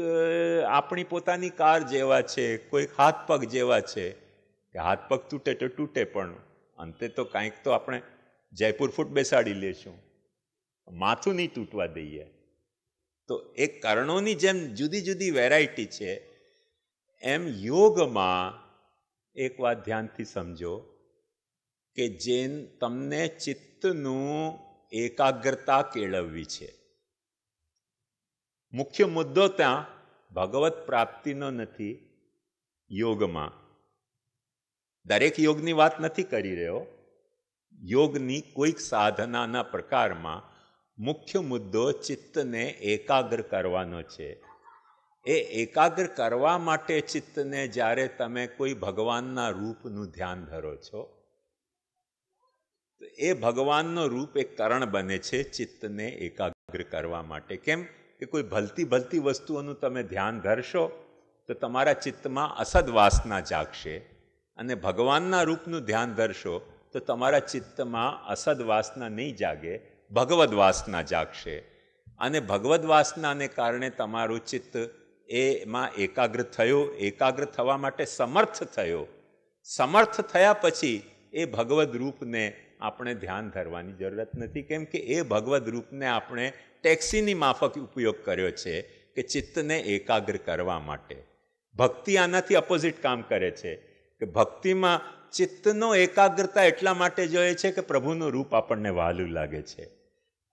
આપણી પોતાની કાર જેવા છે, કોઈક હાથ પગ જેવા છે. કે હાથ પગ તૂટે તો તૂટે, પણ અંતે તો કાંઈક તો આપણે જયપુર ફૂટ બેસાડી લેશું, માથું નહીં તૂટવા દઈએ. તો એ કરણોની જેમ જુદી જુદી વેરાયટી છે, એમ યોગમાં એક વાત ધ્યાનથી સમજો કે જેન તમને ચિત્તનું એકાગ્રતા કેળવવી છે. મુખ્ય મુદ્દો ત્યાં ભગવત પ્રાપ્તિનો નથી. યોગમાં દરેક યોગની વાત નથી કરી રહ્યો. યોગની કોઈક સાધનાના પ્રકારમાં મુખ્ય મુદ્દો ચિત્તને એકાગ્ર કરવાનો છે. એ એકાગ્ર કરવા માટે ચિત્તને જ્યારે તમે કોઈ ભગવાનના રૂપનું ધ્યાન ધરો છો તો એ ભગવાનનો રૂપ એક કરણ બને છે ચિત્તને એકાગ્ર કરવા માટે. કેમ કે કોઈ ભલતી વસ્તુઓનું તમે ધ્યાન ધરશો તો તમારા ચિત્તમાં અસદ વાસના જાગશે, અને ભગવાનના રૂપનું ધ્યાન ધરશો તો તમારા ચિત્તમાં અસદ વાસના નહીં જાગે, ભગવદ વાસના જાગશે. અને ભગવદ વાસનાને કારણે તમારું ચિત્ત એમાં એકાગ્ર થયો, એકાગ્ર થવા માટે સમર્થ થયો. સમર્થ થયા પછી એ ભગવદ રૂપને આપણે ધ્યાન ધરવાની જરૂરત નથી. કેમ કે એ ભગવદ રૂપને આપણે ટેક્સીની માફક ઉપયોગ કર્યો છે કે ચિત્તને એકાગ્ર કરવા માટે. ભક્તિ આનાથી અપોઝિટ કામ કરે છે કે ભક્તિમાં ચિત્તનો એકાગ્રતા એટલા માટે જોઈએ છે કે પ્રભુનું રૂપ આપણને વહાલું લાગે છે.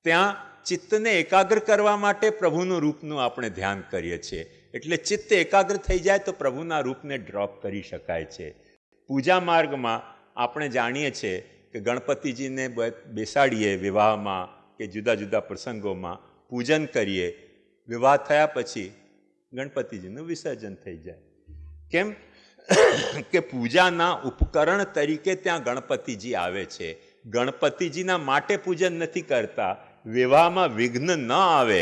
ત્યાં ચિત્તને એકાગ્ર કરવા માટે પ્રભુનું રૂપનું આપણે ધ્યાન કરીએ છીએ. એટલે ચિત્ત એકાગ્ર થઈ જાય તો પ્રભુના રૂપને ડ્રોપ કરી શકાય છે. પૂજા માર્ગમાં આપણે જાણીએ છીએ કે ગણપતિજીને બેસાડીએ વિવાહમાં કે જુદા જુદા પ્રસંગોમાં, પૂજન કરીએ. વિવાહ થયા પછી ગણપતિજીનું વિસર્જન થઈ જાય. કેમ કે પૂજાના ઉપકરણ તરીકે ત્યાં ગણપતિજી આવે છે. ગણપતિજીના માટે પૂજન નથી કરતા, વિવાહમાં વિઘ્ન ન આવે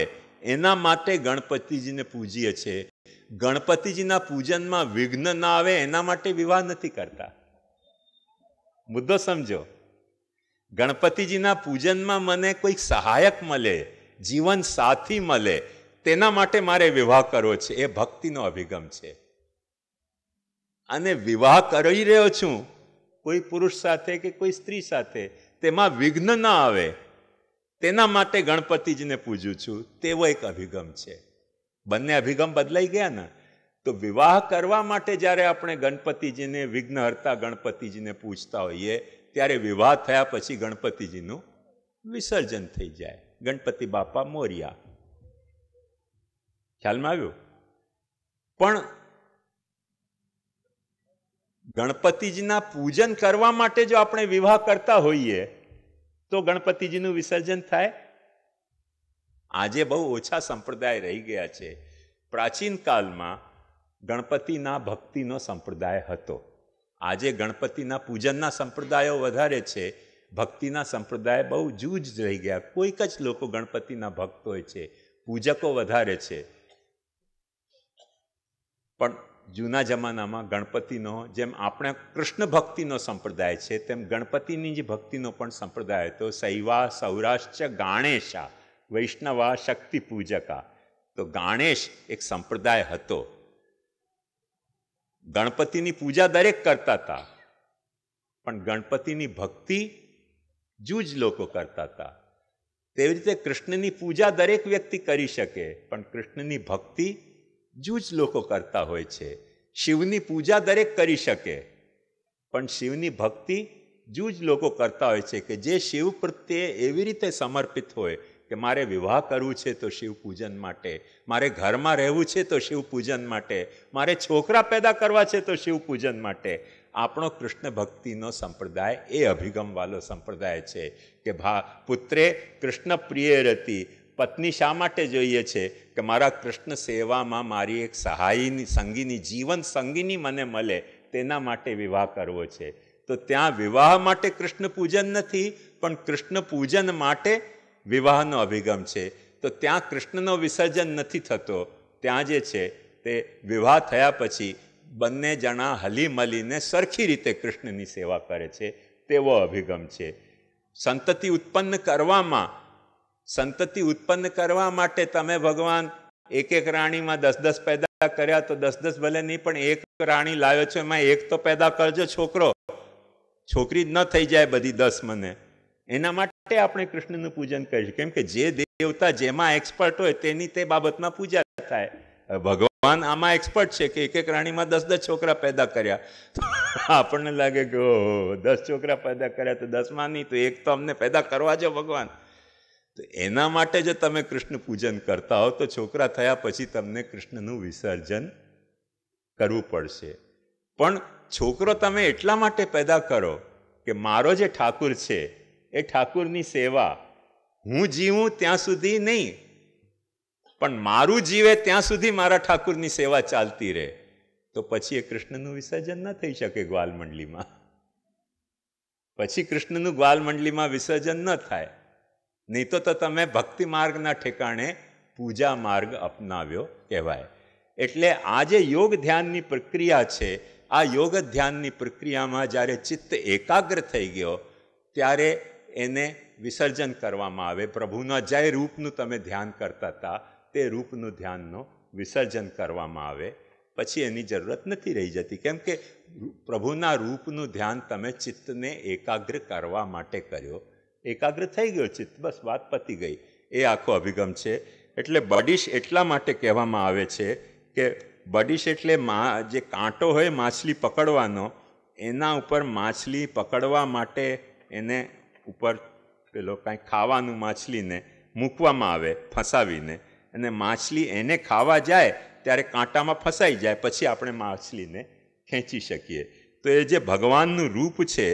એના માટે ગણપતિજીને પૂજીએ છીએ. ગણપતિજીના પૂજનમાં વિઘ્ન ન આવે એના માટે વિવાહ નથી કરતા. મુદ્દો સમજો. ગણપતિજીના પૂજનમાં મને કોઈક સહાયક મળે, જીવન સાથી મળે, તેના માટે મારે વિવાહ કરવો છે. એ ભક્તિનો અભિગમ છે. અને વિવાહ કરી રહ્યો છું કોઈ પુરુષ સાથે કે કોઈ સ્ત્રી સાથે, તેમાં વિઘ્ન ન આવે તેના માટે ગણપતિજીને પૂજું છું, તેવો એક અભિગમ છે. બંને અભિગમ બદલાઈ ગયા ને. તો વિવાહ કરવા માટે જ્યારે આપણે ગણપતિજીને, વિઘ્નહર્તા ગણપતિજીને પૂજતા હોઈએ, ત્યારે વિવાહ થયા પછી ગણપતિજીનું વિસર્જન થઈ જાય. ગણપતિ બાપા મોર્યા. ખ્યાલમાં આવ્યું? પણ ગણપતિજીના પૂજન કરવા માટે જો આપણે વિવાહ કરતા હોઈએ તો ગણપતિજીનું વિસર્જન થાય? આજે બહુ ઓછા સંપ્રદાય રહી ગયા છે. પ્રાચીન કાળમાં ગણપતિના ભક્તિનો સંપ્રદાય હતો. આજે ગણપતિના પૂજનના સંપ્રદાયો વધારે છે, ભક્તિના સંપ્રદાય બહુ જૂજ રહી ગયા. કોઈક જ લોકો ગણપતિના ભક્ત હોય છે, પૂજકો વધારે છે. પણ જૂના જમાનામાં ગણપતિનો, જેમ આપણે કૃષ્ણ ભક્તિનો સંપ્રદાય છે, તેમ ગણપતિની જે ભક્તિનો પણ સંપ્રદાય હતો. શૈવા સૌરાષ્ટ્ર ગાણેશા વૈષ્ણવા શક્તિ પૂજકા. તો ગાણેશ એક સંપ્રદાય હતો. ગણપતિની પૂજા દરેક કરતા હતા, પણ ગણપતિની ભક્તિ જૂજ લોકો કરતા હતા. તેવી રીતે કૃષ્ણની પૂજા દરેક વ્યક્તિ કરી શકે, પણ કૃષ્ણની ભક્તિ જૂજ લોકો કરતા હોય છે. શિવની પૂજા દરેક કરી શકે, પણ શિવની ભક્તિ જૂજ લોકો કરતા હોય છે, કે જે શિવ પ્રત્યે એવી રીતે સમર્પિત હોય કે મારે વિવાહ કરવું છે તો શિવ પૂજન માટે, મારે ઘરમાં રહેવું છે તો શિવ પૂજન માટે, મારે છોકરા પેદા કરવા છે તો શિવ પૂજન માટે. આપણો કૃષ્ણ ભક્તિનો સંપ્રદાય એ અભિગમવાળો સંપ્રદાય છે કે પુત્રે કૃષ્ણ પ્રિય રતી. પત્ની શા માટે જોઈએ છે? કે મારા કૃષ્ણ સેવામાં મારી એક સહાયની, સંગીની, જીવન સંગીની મને મળે, તેના માટે વિવાહ કરવો છે. તો ત્યાં વિવાહ માટે કૃષ્ણ પૂજન નથી, પણ કૃષ્ણ પૂજન માટે વિવાહનો અભિગમ છે. તો ત્યાં કૃષ્ણનો વિસર્જન નથી થતો. ત્યાં જે છે તે વિવાહ થયા પછી બંને જણા હલી મળીને સરખી રીતે કૃષ્ણની સેવા કરે છે, તેવો અભિગમ છે. સંતતિ ઉત્પન્ન કરવા માટે તમે ભગવાન એક રાણીમાં 10 પેદા કર્યા, તો 10 ભલે નહીં, પણ એક રાણી લાવ્યો છો, એમાં એક તો પેદા કરજો છોકરો. છોકરી જ ન થઈ જાય બધી 10 મને. એના માટે આપણે કૃષ્ણનું પૂજન કરીશું, કેમ કે જે દેવતા જેમાં એક્સપર્ટ હોય તેની તે બાબતમાં પૂજા થાય. ભગવાન આમાં એક્સપર્ટ છે કે એક રાણીમાં 10 છોકરા પેદા કર્યા. આપણને લાગે કે ઓહો 10 છોકરા પેદા કર્યા, તો 10માં નહીં તો એક તો અમને પેદા કરવા જો ભગવાન. તો એના માટે જો તમે કૃષ્ણ પૂજન કરતા હો તો છોકરા થયા પછી તમને કૃષ્ણનું વિસર્જન કરવું પડશે. પણ છોકરો તમે એટલા માટે પેદા કરો કે મારો જે ઠાકુર છે એ ઠાકુરની સેવા હું જીવું ત્યાં સુધી નહીં, પણ મારું જીવે ત્યાં સુધી મારા ઠાકુરની સેવા ચાલતી રહે. તો પછી એ કૃષ્ણનું વિસર્જન ન થઈ શકે ગ્વાલમંડલીમાં. પછી કૃષ્ણનું ગ્વાલમંડલીમાં વિસર્જન ન થાય. નહીં તો તમે ભક્તિ માર્ગના ઠેકાણે પૂજા માર્ગ અપનાવ્યો કહેવાય. એટલે આ જે યોગ ધ્યાનની પ્રક્રિયા છે, આ યોગ ધ્યાનની પ્રક્રિયામાં જ્યારે ચિત્ત એકાગ્ર થઈ ગયો ત્યારે એને વિસર્જન કરવામાં આવે. પ્રભુના જે રૂપનું તમે ધ્યાન કરતા હતા તે રૂપનું ધ્યાનનું વિસર્જન કરવામાં આવે. પછી એની જરૂરત નથી રહી જતી, કેમ કે પ્રભુના રૂપનું ધ્યાન તમે ચિત્તને એકાગ્ર કરવા માટે કર્યો. એકાગ્ર થઈ ગયો ચિત્ત, બસ વાત પતી ગઈ. એ આખો અભિગમ છે. એટલે બડીશ એટલા માટે કહેવામાં આવે છે કે બડીશ એટલે જે કાંટો હોય માછલી પકડવાનો, એના ઉપર માછલી પકડવા માટે એને ઉપર પેલો કાંઈ ખાવાનું માછલીને મૂકવામાં આવે ફસાવીને, અને માછલી એને ખાવા જાય ત્યારે કાંટામાં ફસાઈ જાય, પછી આપણે માછલીને ખેંચી શકીએ. તો એ જે ભગવાનનું રૂપ છે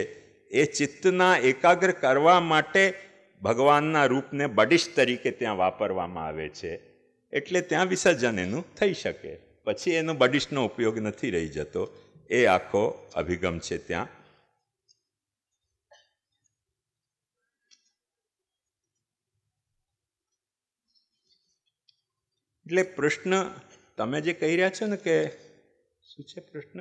એ ચિત્તના એકાગ્ર કરવા માટે ભગવાનના રૂપને બડીશ તરીકે ત્યાં વાપરવામાં આવે છે. એટલે ત્યાં વિસર્જન એનું થઈ શકે. પછી એનો બડીશનો ઉપયોગ નથી રહી જતો. એ આખો અભિગમ છે ત્યાં. એટલે પ્રશ્ન તમે જે કહી રહ્યા છો ને કે શું છે પ્રશ્ન?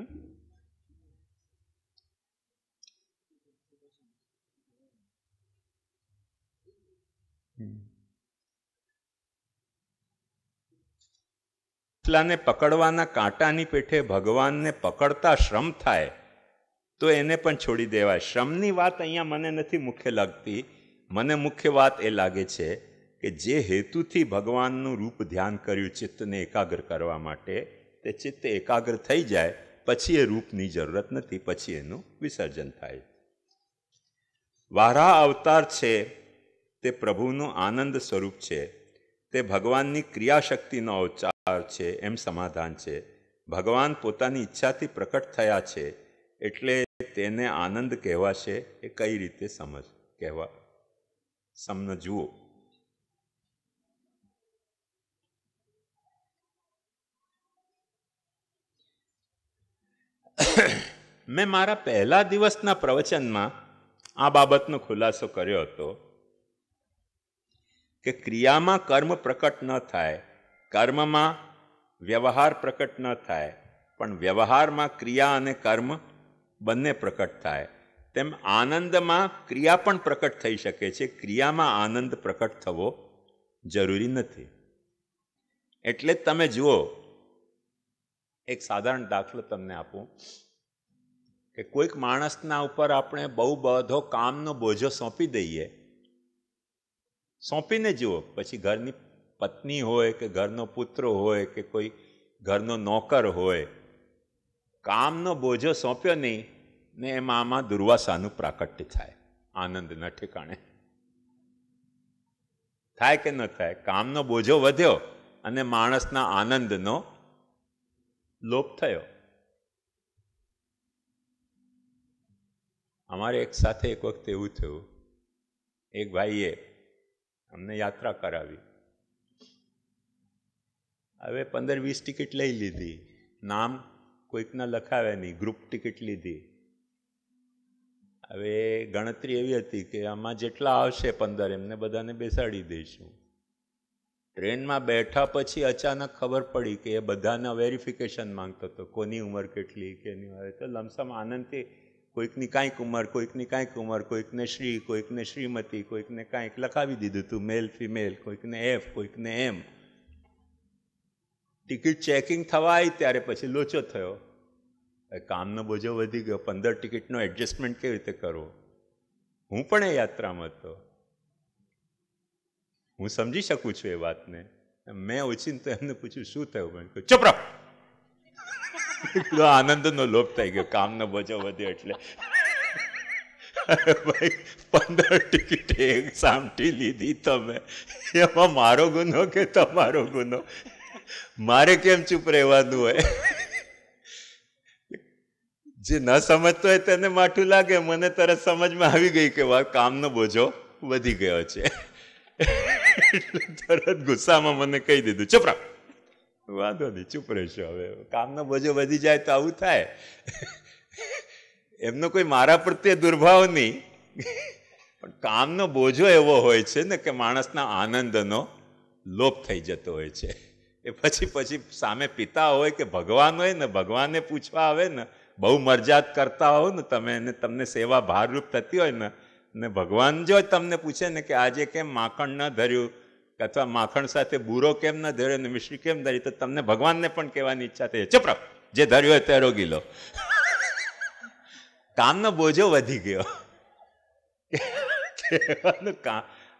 પૂતલાને પકડવાના કાંટાની પેઠે ભગવાનને પકડતા શ્રમ થાય તો એને પણ છોડી દેવાય. શ્રમની વાત અહીંયા મને નથી મુખ્ય લાગતી. મને મુખ્ય વાત એ લાગે છે કે જે હેતુથી ભગવાનનું રૂપ ધ્યાન કર્યું ચિત્તને એકાગ્ર કરવા માટે, તે ચિત્ત એકાગ્ર થઈ જાય પછી એ રૂપની જરૂરત નથી, પછી એનું વિસર્જન થાય. વારાહ અવતાર છે તે પ્રભુનું આનંદ સ્વરૂપ છે, તે ભગવાનની ક્રિયાશક્તિનો અવતાર છે એમ સમાધાન છે. ભગવાન પોતાની ઈચ્છાથી પ્રકટ થયા છે એટલે તેને આનંદ કહેવાશે. એ કઈ રીતે સમજવું? મેં મારા પહેલા દિવસના પ્રવચનમાં આ બાબતનો ખુલાસો કર્યો હતો કે ક્રિયામાં કર્મ પ્રકટ ન થાય, કર્મમાં વ્યવહાર પ્રકટ ન થાય, પણ વ્યવહારમાં ક્રિયા અને કર્મ બંને પ્રકટ થાય. તેમ આનંદમાં ક્રિયા પણ પ્રકટ થઈ શકે છે, ક્રિયામાં આનંદ પ્રકટ થવો જરૂરી નથી. એટલે તમે જુઓ, એક સાધારણ દાખલો તમને આપું કે કોઈક માણસના ઉપર આપણે બહુ બધો કામનો બોજો સોંપી દઈએ, સોંપીને જુઓ, પછી ઘરની પત્ની હોય કે ઘરનો પુત્ર હોય કે કોઈ ઘરનો નોકર હોય, કામનો બોજો સોંપ્યો નહીં ને એમાં આમાં દુર્વાસાનું પ્રાકટ્ય થાય, આનંદના ઠેકાણે થાય કે ન થાય? કામનો બોજો વધ્યો અને માણસના આનંદનો લોપ થયો. અમારે એક સાથે એક વખત એવું થયું, એક ભાઈએ અમને યાત્રા કરાવી. હવે 15-20 ટિકિટ લઈ લીધી, નામ કોઈકના લખાવે નહીં, ગ્રુપ ટિકિટ લીધી. હવે ગણતરી એવી હતી કે આમાં જેટલા આવશે 15 એમને બધાને બેસાડી દઈશું. ટ્રેનમાં બેઠા પછી અચાનક ખબર પડી કે એ બધાના વેરિફિકેશન માંગતો હતો, કોની ઉંમર કેટલી, કેની હોય. તો લમસમ આનંદથી કોઈકની કાંઈક ઉંમર, કોઈકની કાંઈક ઉંમર, કોઈકને શ્રી, કોઈકને શ્રીમતી, કોઈકને કાંઈક લખાવી દીધું હતું, મેલ ફિમેલ, કોઈકને એફ, કોઈકને એમ. ટિકિટ ચેકિંગ થવા આવી ત્યારે પછી લોચો થયો. કામનો બોજો વધી ગયો, 15 ટિકિટનો એડજસ્ટમેન્ટ કેવી રીતે કરવો? હું પણ એ યાત્રામાં હતો, હું સમજી શકું છું એ વાતને. મેં ઓછીને તો એમને પૂછ્યું શું થયું? મેં કહ્યું ચૂપ રહો. આનંદનો લોપ થઈ ગયો, કામનો બોજો વધ્યો એટલે. ભાઈ 15 ટિકિટ એક સામટી લીધી તમે, એમાં મારો ગુનો કે તમારો ગુનો? મારે કેમ ચૂપ રહેવાનું હોય? જે ન સમજતો હોય તેને માઠું લાગે, મને તરત સમજમાં આવી ગઈ કે કામનો બોજો વધી ગયો છે. તરત ગુસ્સામાં મને કહી દીધું ચૂપ રહો. વાંધો નહીં, ચૂપ રહેશો. હવે કામનો બોજો વધી જાય તો આવું થાય. એમનો કોઈ મારા પ્રત્યે દુર્ભાવ નહીં, પણ કામનો બોજો એવો હોય છે ને કે માણસના આનંદનો લોપ થઈ જતો હોય છે. એ પછી સામે પિતા હોય કે ભગવાન હોય ને, ભગવાનને પૂછવા આવે ને, બહુ મરજાદ કરતા હો ને તમે, અને તમને સેવા ભારરૂપ થતી હોય ને ભગવાન જો તમને પૂછે ને કે આજે કેમ માખણ ન ધર્યું, અથવા માખણ સાથે બૂરો કેમ ન ધર્યો ને મિશ્રી કેમ ધરી, તો તમને ભગવાનને પણ કહેવાની ઈચ્છા થઈ ચૂપ રહો, જે ધર્યું હોય તે રોગી લો. કામનો બોજો વધી ગયો.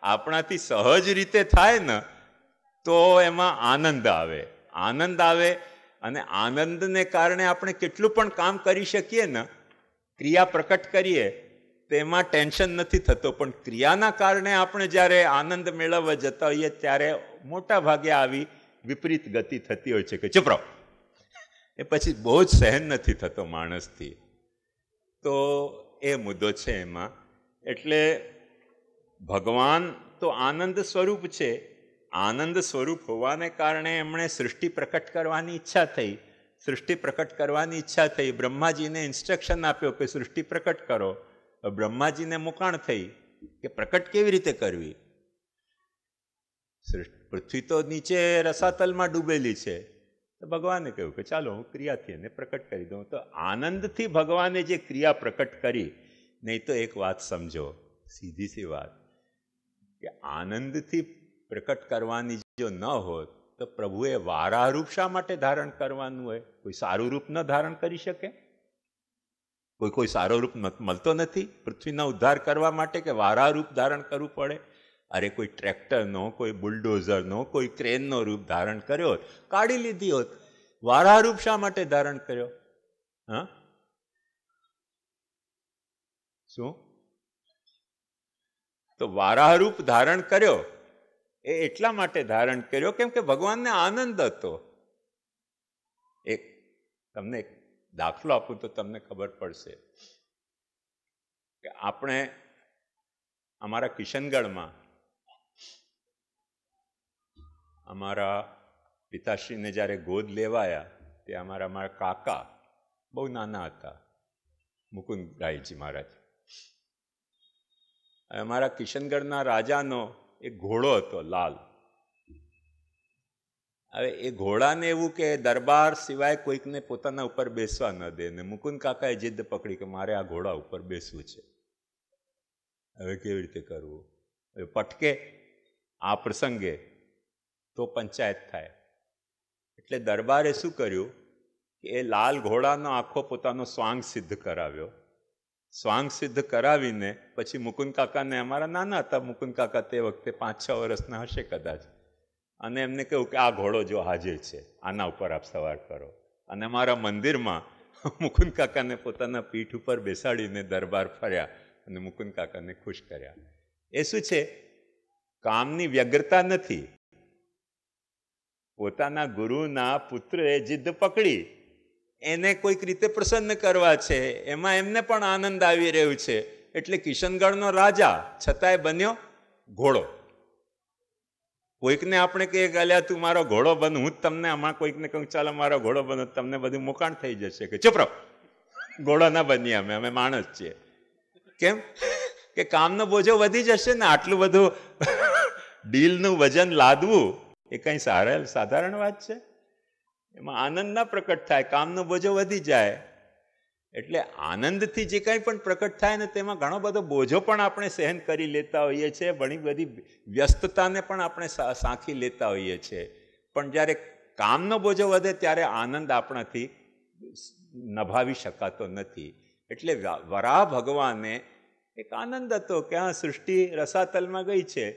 આપણાથી સહજ રીતે થાય ને તો એમાં આનંદ આવે, આનંદ આવે. અને આનંદને કારણે આપણે કેટલું પણ કામ કરી શકીએ ને, ક્રિયા પ્રકટ કરીએ તેમાં ટેન્શન નથી થતો. પણ ક્રિયાના કારણે આપણે જ્યારે આનંદ મેળવવા જતા હોઈએ ત્યારે મોટા ભાગે આવી વિપરીત ગતિ થતી હોય છે કે ચૂપ રહો. એ પછી બહુ જ સહન નથી થતો માણસથી. તો એ મુદ્દો છે એમાં. એટલે ભગવાન તો આનંદ સ્વરૂપ છે. આનંદ સ્વરૂપ હોવાને કારણે એમણે સૃષ્ટિ પ્રકટ કરવાની ઈચ્છા થઈ. સૃષ્ટિ પ્રકટ કરવાની ઈચ્છા થઈ, બ્રહ્માજીને ઇન્સ્ટ્રક્શન આપ્યો કે સૃષ્ટિ પ્રકટ કરો. બ્રહ્માજીને મુકાણ થઈ કે પ્રકટ કેવી રીતે કરવી? પૃથ્વી તો નીચે રસાતલમાં ડૂબેલી છે. તો ભગવાને કહ્યું કે ચાલો હું ક્રિયાથી એને પ્રકટ કરી દઉં. તો આનંદથી ભગવાને જે ક્રિયા પ્રકટ કરી, નહીં તો એક વાત સમજો, સીધી સી વાત, કે આનંદથી પ્રકટ કરવાની જો ન હોત તો પ્રભુએ વારાહ રૂપ શા માટે ધારણ કરવાનું હોય? કોઈ સારું રૂપ ન ધારણ કરી શકે? કોઈ સારો રૂપ મળતો નથી પૃથ્વીનો ઉદ્ધાર કરવા માટે કે વારાહ રૂપ ધારણ કરવું પડે? અરે કોઈ ટ્રેક્ટરનો, કોઈ બુલડોઝરનો, કોઈ ક્રેનનો રૂપ ધારણ કર્યો હોત, કાઢી લીધી હોત. વારાહ રૂપ શા માટે ધારણ કર્યો? હા, શું? તો વારાહ રૂપ ધારણ કર્યો એ એટલા માટે ધારણ કર્યો કેમ કે ભગવાનને આનંદ હતો. તમને એક દાખલો આપું તો તમને ખબર પડશે કે આપણે અમારા કિશનગઢમાં અમારા પિતાશ્રીને જ્યારે ગોદ લેવાયા તે અમારા કાકા બહુ નાના હતા, મુકુંદરાયજી મહારાજ. અમારા કિશનગઢના રાજાનો એક ઘોડો હતો લાલ. હવે એ ઘોડાને એવું કે દરબાર સિવાય કોઈકને પોતાના ઉપર બેસવા ન દે, ને મુકુંદ કાકાએ જીદ પકડી કે મારે આ ઘોડા ઉપર બેસવું છે. હવે કેવી રીતે કરવું? હવે પટકે આ પ્રસંગે તો પંચાયત થાય. એટલે દરબારે શું કર્યું કે એ લાલ ઘોડાનો આખો પોતાનો સ્વાંગ સિદ્ધ કરાવ્યો. સ્વાંગ સિદ્ધ કરાવીને પછી મુકુંદ કાકાને, અમારા નાના હતા મુકુંદ કાકા તે વખતે 5-6 વર્ષના હશે કદાચ, અને એમને કહ્યું કે આ ઘોડો જો હાજર છે, આના ઉપર આપ સવાર કરો. અને અમારા મંદિરમાં મુકુંદ કાકાને પોતાના પીઠ ઉપર બેસાડીને દરબાર ફર્યા અને મુકુંદ કાકાને ખુશ કર્યા. એ શું છે? કામની વ્યગ્રતા નથી. પોતાના ગુરુના પુત્રએ જીદ પકડી, એને કોઈક રીતે પ્રસન્ન કરવા છે, એમાં એમને પણ આનંદ આવી રહ્યો છે. એટલે કિશનગઢનો રાજા છતાંય બન્યો ઘોડો. કોઈકને આપણે કહીએ કે અલ્યા તું મારો ઘોડો બન, હું જ તમને આમાં કોઈકને કહું ચાલો મારો ઘોડો બનો, તમને બધું મોકાણ થઈ જશે કે ચૂપ રહો, ઘોડો ના બનીએ અમે માણસ છીએ. કેમ કે કામનો બોજો વધી જશે ને. આટલું બધું ડીલનું વજન લાદવું એ કઈ સાધારણ વાત છે? એમાં આનંદ ના પ્રકટ થાય, કામનો બોજો વધી જાય. એટલે આનંદથી જે કંઈ પણ પ્રકટ થાય ને તેમાં ઘણો બધો બોજો પણ આપણે સહન કરી લેતા હોઈએ છીએ, ઘણી બધી વ્યસ્તતાને પણ આપણે સાંખી લેતા હોઈએ છીએ. પણ જ્યારે કામનો બોજો વધે ત્યારે આનંદ આપણાથી નભાવી શકાતો નથી. એટલે વરાહ ભગવાને એક આનંદ હતો કે આ સૃષ્ટિ રસાતલમાં ગઈ છે.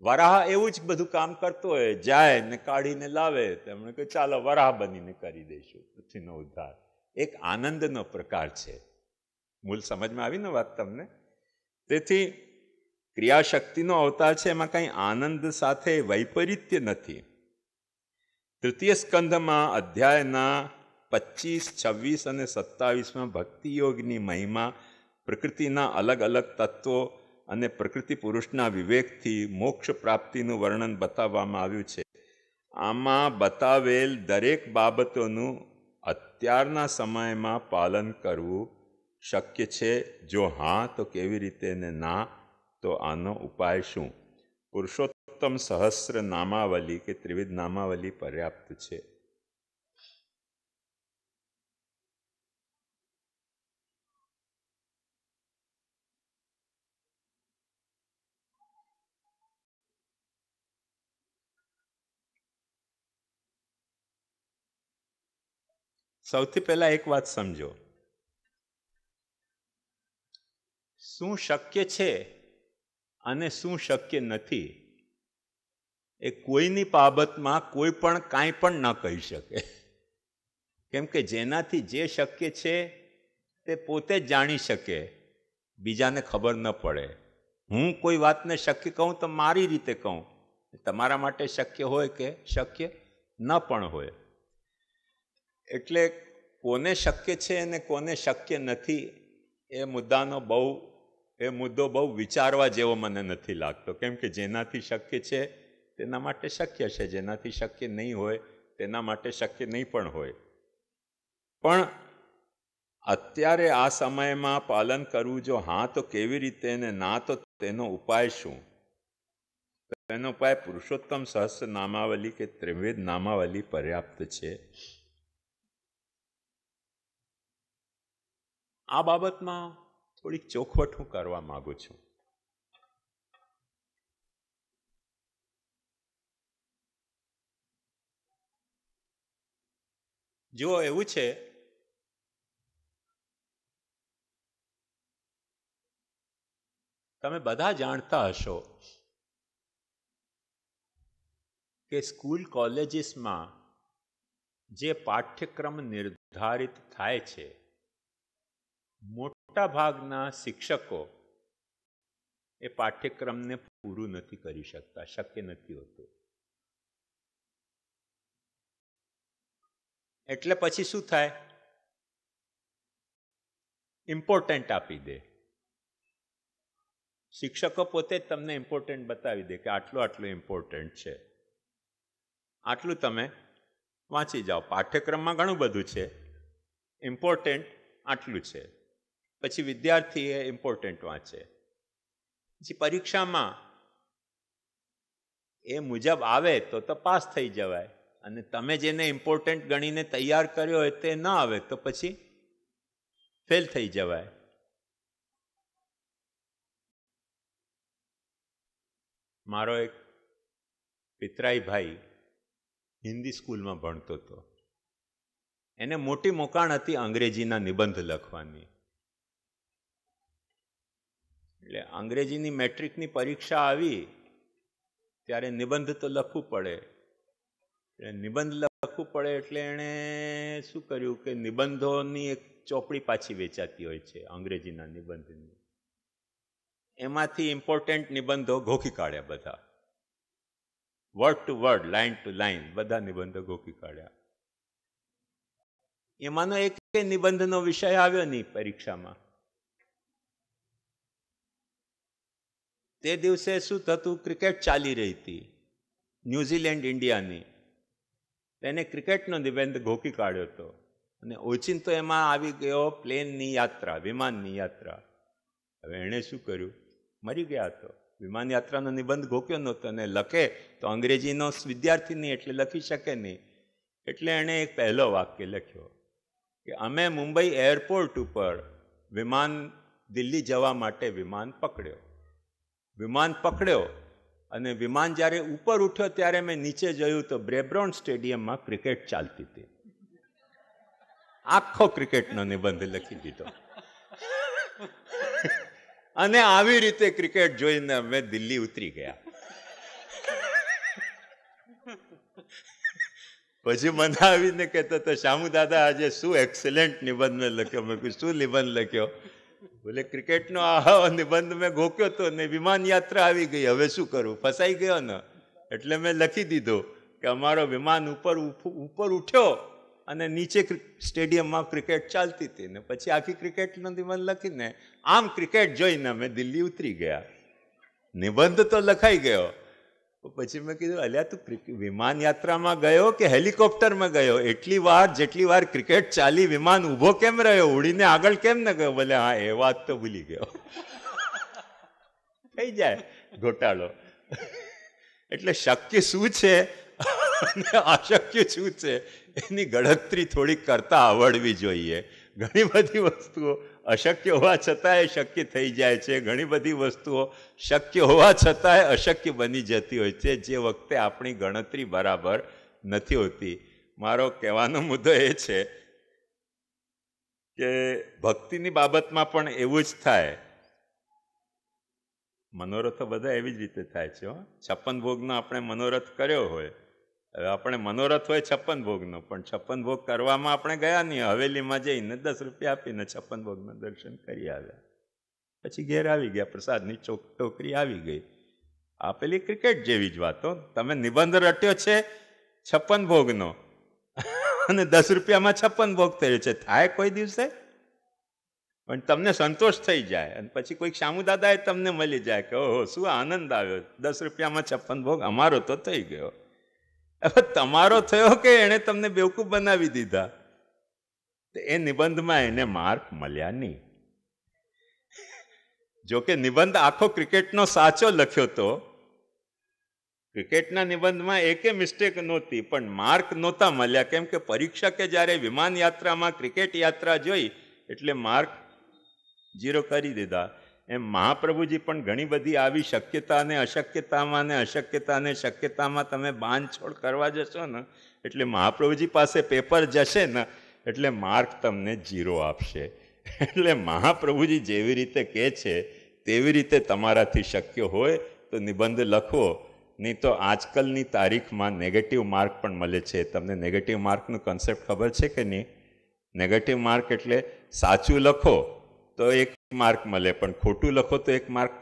વરાહ એવું જ બધું કામ કરતો હોય, જાય ને કાઢીને લાવે. તેમણે કહ્યું ચાલો વરાહ બનીને કરી દઈશું પૃથ્વીનો ઉદ્ધાર. એક આનંદનો પ્રકાર છે. મૂળ સમજમાં આવી ને વાત તમને? તેથી ક્રિયાશક્તિનો અવતાર છે, એમાં કંઈ આનંદ સાથે વૈપરીત્ય નથી. તૃતીય સ્કંધમાં અધ્યાયના 25, 26 અને 27માં ભક્તિ યોગની મહિમા, પ્રકૃતિના અલગ અલગ તત્વો અને પ્રકૃતિ પુરુષના વિવેકથી મોક્ષ પ્રાપ્તિનું વર્ણન બતાવવામાં આવ્યું છે. આમાં બતાવેલ દરેક બાબતોનું અત્યારના સમયમાં પાલન કરવું શક્ય છે? જો હા તો કેવી રીતે, ને ના તો આનો ઉપાય શું? પુરુષોત્તમ સહસ્ર નામાવલી કે ત્રિવિધ નામાવલી પર્યાપ્ત છે? સૌથી પહેલા એક વાત સમજો, શું શક્ય છે અને શું શક્ય નથી એ કોઈની બાબતમાં કોઈ પણ કાંઈ પણ ન કહી શકે. કેમ કે જેનાથી જે શક્ય છે તે પોતે જ જાણી શકે, બીજાને ખબર ન પડે. હું કોઈ વાતને શક્ય કહું તો મારી રીતે કહું, તમારા માટે શક્ય હોય કે શક્ય ન પણ હોય. એટલે કોને શક્ય છે અને કોને શક્ય નથી એ મુદ્દો બહુ વિચારવા જેવો મને નથી લાગતો. કેમ કે જેનાથી શક્ય છે તેના માટે શક્ય છે, જેનાથી શક્ય નહીં હોય તેના માટે શક્ય નહીં પણ હોય. પણ અત્યારે આ સમયમાં પાલન કરવું જો હા તો કેવી રીતે, ને ના તો તેનો ઉપાય શું? તેનો ઉપાય પુરુષોત્તમ સહસ્ર નામાવલી કે ત્રિવિધ નામાવલી પર્યાપ્ત છે. આ બાબતમાં થોડીક ચોખવટ હું કરવા માંગુ છું. જુઓ, એવું છે, તમે બધા જાણતા હશો કે સ્કૂલ કોલેજીસમાં જે પાઠ્યક્રમ નિર્ધારિત થાય છે, મોટા ભાગના શિક્ષકો એ પાઠ્યક્રમને પૂરું નથી કરી શકતા, શક્ય નથી હોતું. એટલે પછી શું થાય? ઇમ્પોર્ટન્ટ આપી દે. શિક્ષકો પોતે જ તમને ઇમ્પોર્ટન્ટ બતાવી દે કે આટલું આટલું ઇમ્પોર્ટન્ટ છે, આટલું તમે વાંચી જાઓ. પાઠ્યક્રમમાં ઘણું બધું છે, ઇમ્પોર્ટન્ટ આટલું છે. પછી વિદ્યાર્થી એ ઇમ્પોર્ટન્ટ વાંચે. પછી પરીક્ષામાં એ મુજબ આવે તો પાસ થઈ જવાય, અને તમે જેને ઇમ્પોર્ટન્ટ ગણીને તૈયાર કર્યો હોય તે ન આવે તો પછી ફેલ થઈ જવાય. મારો એક પિતરાઈ ભાઈ હિન્દી સ્કૂલમાં ભણતો હતો. એને મોટી મોકાણ હતી અંગ્રેજીના નિબંધ લખવાની. એટલે અંગ્રેજીની મેટ્રિકની પરીક્ષા આવી ત્યારે નિબંધ તો લખવું પડે. નિબંધ લખવું પડે એટલે એણે શું કર્યું કે નિબંધોની એક ચોપડી પાછી વેચાતી હોય છે અંગ્રેજીના નિબંધની, એમાંથી ઇમ્પોર્ટન્ટ નિબંધો ગોખી કાઢ્યા બધા, word to word, line to line બધા નિબંધો ગોખી કાઢ્યા. એમાંનો એક નિબંધનો વિષય આવ્યો નહીં પરીક્ષામાં. તે દિવસે શું થતું, ક્રિકેટ ચાલી રહી હતી ન્યૂઝીલેન્ડ ઇન્ડિયાની. તેને ક્રિકેટનો નિબંધ ગોખી કાઢ્યો હતો, અને ઓચિંતો એમાં આવી ગયો પ્લેનની યાત્રા, વિમાનની યાત્રા. હવે એણે શું કર્યું, મરી ગયા હતો. વિમાન યાત્રાનો નિબંધ ગોખ્યો નહોતો, અને લખે તો અંગ્રેજીનો વિદ્યાર્થી નહીં એટલે લખી શકે નહીં. એટલે એણે એક પહેલો વાક્ય લખ્યો કે અમે મુંબઈ એરપોર્ટ ઉપર વિમાન દિલ્હી જવા માટે વિમાન પકડ્યો, અને વિમાન જ્યારે ઉપર ઉઠ્યો ત્યારે મેં નીચે જોયું તો બ્રેબોર્ન સ્ટેડિયમમાં ક્રિકેટ ચાલતી હતી. આખો ક્રિકેટનો નિબંધ લખી દીધો. અને આવી રીતે ક્રિકેટ જોઈને અમે દિલ્હી ઉતરી ગયા. પછી મને આવીને કહેતો હતો, શામુ દાદા આજે શું એક્સેલન્ટ નિબંધ મેં લખ્યો. મેં કહ્યું શું નિબંધ લખ્યો? બોલે ક્રિકેટનો આ નિબંધ મેં ગોખ્યો હતો ને વિમાન યાત્રા આવી ગઈ, હવે શું કરું, ફસાઈ ગયો ને. એટલે મેં લખી દીધો કે અમારો વિમાન ઉપર ઉઠ્યો અને નીચે સ્ટેડિયમમાં ક્રિકેટ ચાલતી હતી, ને પછી આખી ક્રિકેટનો નિબંધ લખીને આમ ક્રિકેટ જોઈને અમે દિલ્હી ઉતરી ગયા. નિબંધ તો લખાઈ ગયો. પછી મેં કીધું, અલ્યા તું વિમાન યાત્રામાં ગયો કે હેલિકોપ્ટરમાં ગયો? એટલી વાર જેટલી વાર ક્રિકેટ ચાલી વિમાન ઊભો કેમ રહ્યો, ઉડીને આગળ કેમ ન ગયો? બોલે હા, એ વાત તો ભૂલી ગયો. થઈ જાય ઘોટાળો. એટલે શક્ય શું છે અને અશક્ય શું છે એની ગણતરી થોડીક કરતા આવડવી જોઈએ. ઘણી બધી વસ્તુઓ અશક્ય હોવા છતાંય શક્ય થઈ જાય છે, ઘણી બધી વસ્તુઓ શક્ય હોવા છતાંય અશક્ય બની જતી હોય છે, જે વખતે આપણી ગણતરી બરાબર નથી હોતી. મારો કહેવાનો મુદ્દો એ છે કે ભક્તિની બાબતમાં પણ એવું જ થાય. મનોરથો બધા એવી જ રીતે થાય છે. 56 ભોગનો આપણે મનોરથ કર્યો હોય, હવે આપણે મનોરથ હોય 56 ભોગનો, પણ 56 ભોગ કરવામાં આપણે ગયા નહીં, હવેલીમાં જઈને 10 રૂપિયા આપીને 56 ભોગના દર્શન કરી આવ્યા. પછી ઘેર આવી ગયા, પ્રસાદની ટોકરી આવી ગઈ. આ પેલી ક્રિકેટ જેવી જ વાતો. તમે નિબંધ રટ્યો છે 56 ભોગનો અને 10 રૂપિયામાં 56 ભોગ થયો છે, થાય કોઈ દિવસે? પણ તમને સંતોષ થઈ જાય, અને પછી કોઈક શામુ દાદાએ તમને મળી જાય કે ઓહો શું આનંદ આવ્યો, 10 રૂપિયામાં 56 ભોગ અમારો તો થઈ ગયો. હવે તમારો થયો કે એણે તમને બેવકૂફ બનાવી દીધા? તો એ નિબંધમાં એને માર્ક મળ્યા નહીં. જોકે નિબંધ આખો ક્રિકેટનો સાચો લખ્યો તો, ક્રિકેટના નિબંધમાં એકે મિસ્ટેક નહોતી, પણ માર્ક નહોતા મળ્યા. કેમ કે પરીક્ષકે જ્યારે વિમાન યાત્રામાં ક્રિકેટ યાત્રા જોઈ એટલે માર્ક 0 કરી દીધા. એમ મહાપ્રભુજી પણ ઘણી બધી આવી શક્યતા અને અશક્યતામાં ને અશક્યતા અને શક્યતામાં તમે બાંધછોડ કરવા જશો ને એટલે મહાપ્રભુજી પાસે પેપર જશે ને એટલે માર્ક તમને 0 આપશે. એટલે મહાપ્રભુજી જેવી રીતે કહે છે તેવી રીતે તમારાથી શક્ય હોય તો નિબંધ લખો, નહીં તો આજકાલની તારીખમાં નેગેટિવ માર્ક પણ મળે છે. તમને નેગેટિવ માર્કનું કન્સેપ્ટ ખબર છે કે નહીં? નેગેટિવ માર્ક એટલે સાચું લખો તો 1 માર્ક મળે, પણ ખોટું લખો તો 1 માર્ક